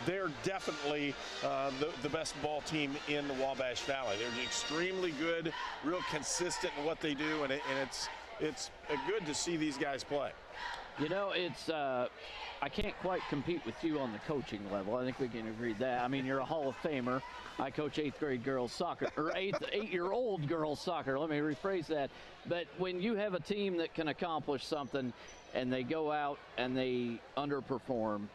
they're definitely the best ball team in the Wabash Valley. They're extremely good, real consistent in what they do, and it's good to see these guys play. You know, it's I can't quite compete with you on the coaching level. I think we can agree that. I mean, you're a Hall of Famer. I coach 8th grade girls soccer, or 8-year-old girls soccer. Let me rephrase that. But when you have a team that can accomplish something and they go out and they underperform,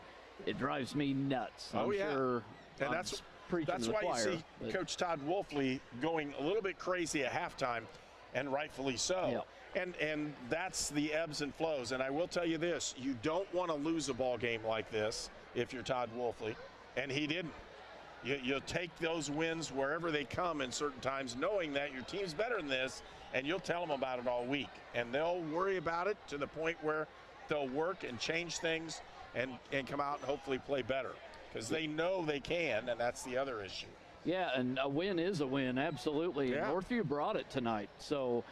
it drives me nuts. Oh, I'm sure and that's why you see Coach Todd Wolfley going a little bit crazy at halftime, and rightfully so. Yep. And that's the ebbs and flows. And I will tell you this, you don't want to lose a ball game like this if you're Todd Wolfley, and he didn't. You'll take those wins wherever they come in certain times, knowing that your team's better than this, and you'll tell them about it all week. And they'll worry about it to the point where they'll work and change things and come out and hopefully play better, because they know they can, and that's the other issue. Yeah, and a win is a win, absolutely. Yeah. Northview brought it tonight, so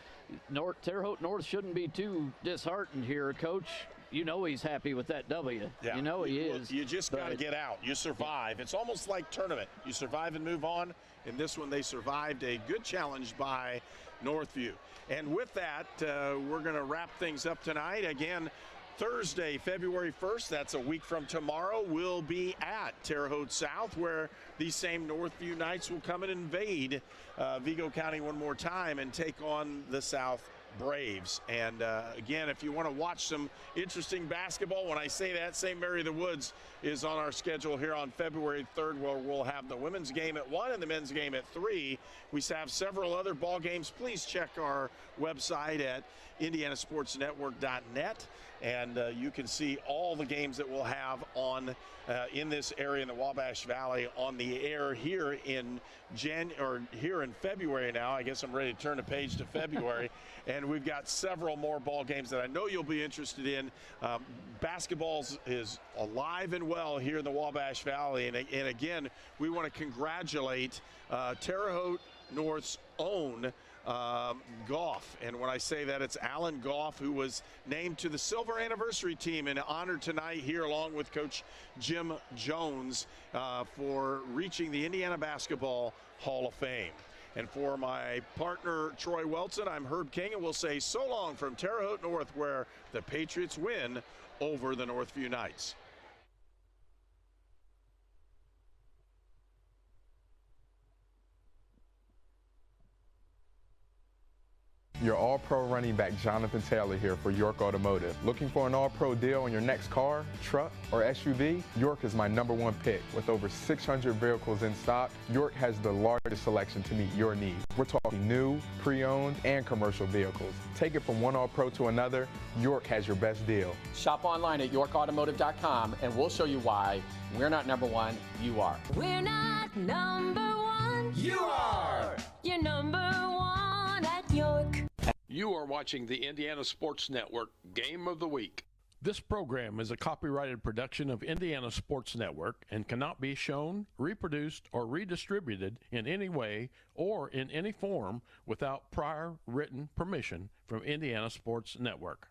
Terre Haute North shouldn't be too disheartened here. Coach, you know he's happy with that W. Yeah. You know he is. You just got to get out. You survive. It's almost like tournament. You survive and move on. In this one, they survived a good challenge by Northview. And with that, we're going to wrap things up tonight. Again, Thursday, February 1st, that's a week from tomorrow, we'll be at Terre Haute South, where these same Northview Knights will come and invade Vigo County one more time and take on the South Braves. And again, if you want to watch some interesting basketball, when I say that, St. Mary of the Woods is on our schedule here on February 3rd, where we'll have the women's game at 1 and the men's game at 3. We have several other ball games. Please check our website at indianasportsnetwork.net, and you can see all the games that we'll have on in this area in the Wabash Valley on the air here in February now. I guess I'm ready to turn the page to February. And we've got several more ball games that I know you'll be interested in. Basketball is alive and well here in the Wabash Valley. And again, we want to congratulate Terre Haute North's own Goff. And when I say that, it's Alan Goff, who was named to the Silver Anniversary team and honored tonight here along with Coach Jim Jones for reaching the Indiana Basketball Hall of Fame. And for my partner, Troy Welton, I'm Herb King, and we'll say so long from Terre Haute North, where the Patriots win over the Northview Knights. Your All-Pro running back Jonathan Taylor here for York Automotive. Looking for an All-Pro deal on your next car, truck, or SUV? York is my #1 pick. With over 600 vehicles in stock, York has the largest selection to meet your needs. We're talking new, pre-owned, and commercial vehicles. Take it from one All-Pro to another, York has your best deal. Shop online at yorkautomotive.com and we'll show you why we're not #1, you are. We're not #1. You are! You're #1 at York. You are watching the Indiana Sports Network Game of the Week. This program is a copyrighted production of Indiana Sports Network and cannot be shown, reproduced, or redistributed in any way or in any form without prior written permission from Indiana Sports Network.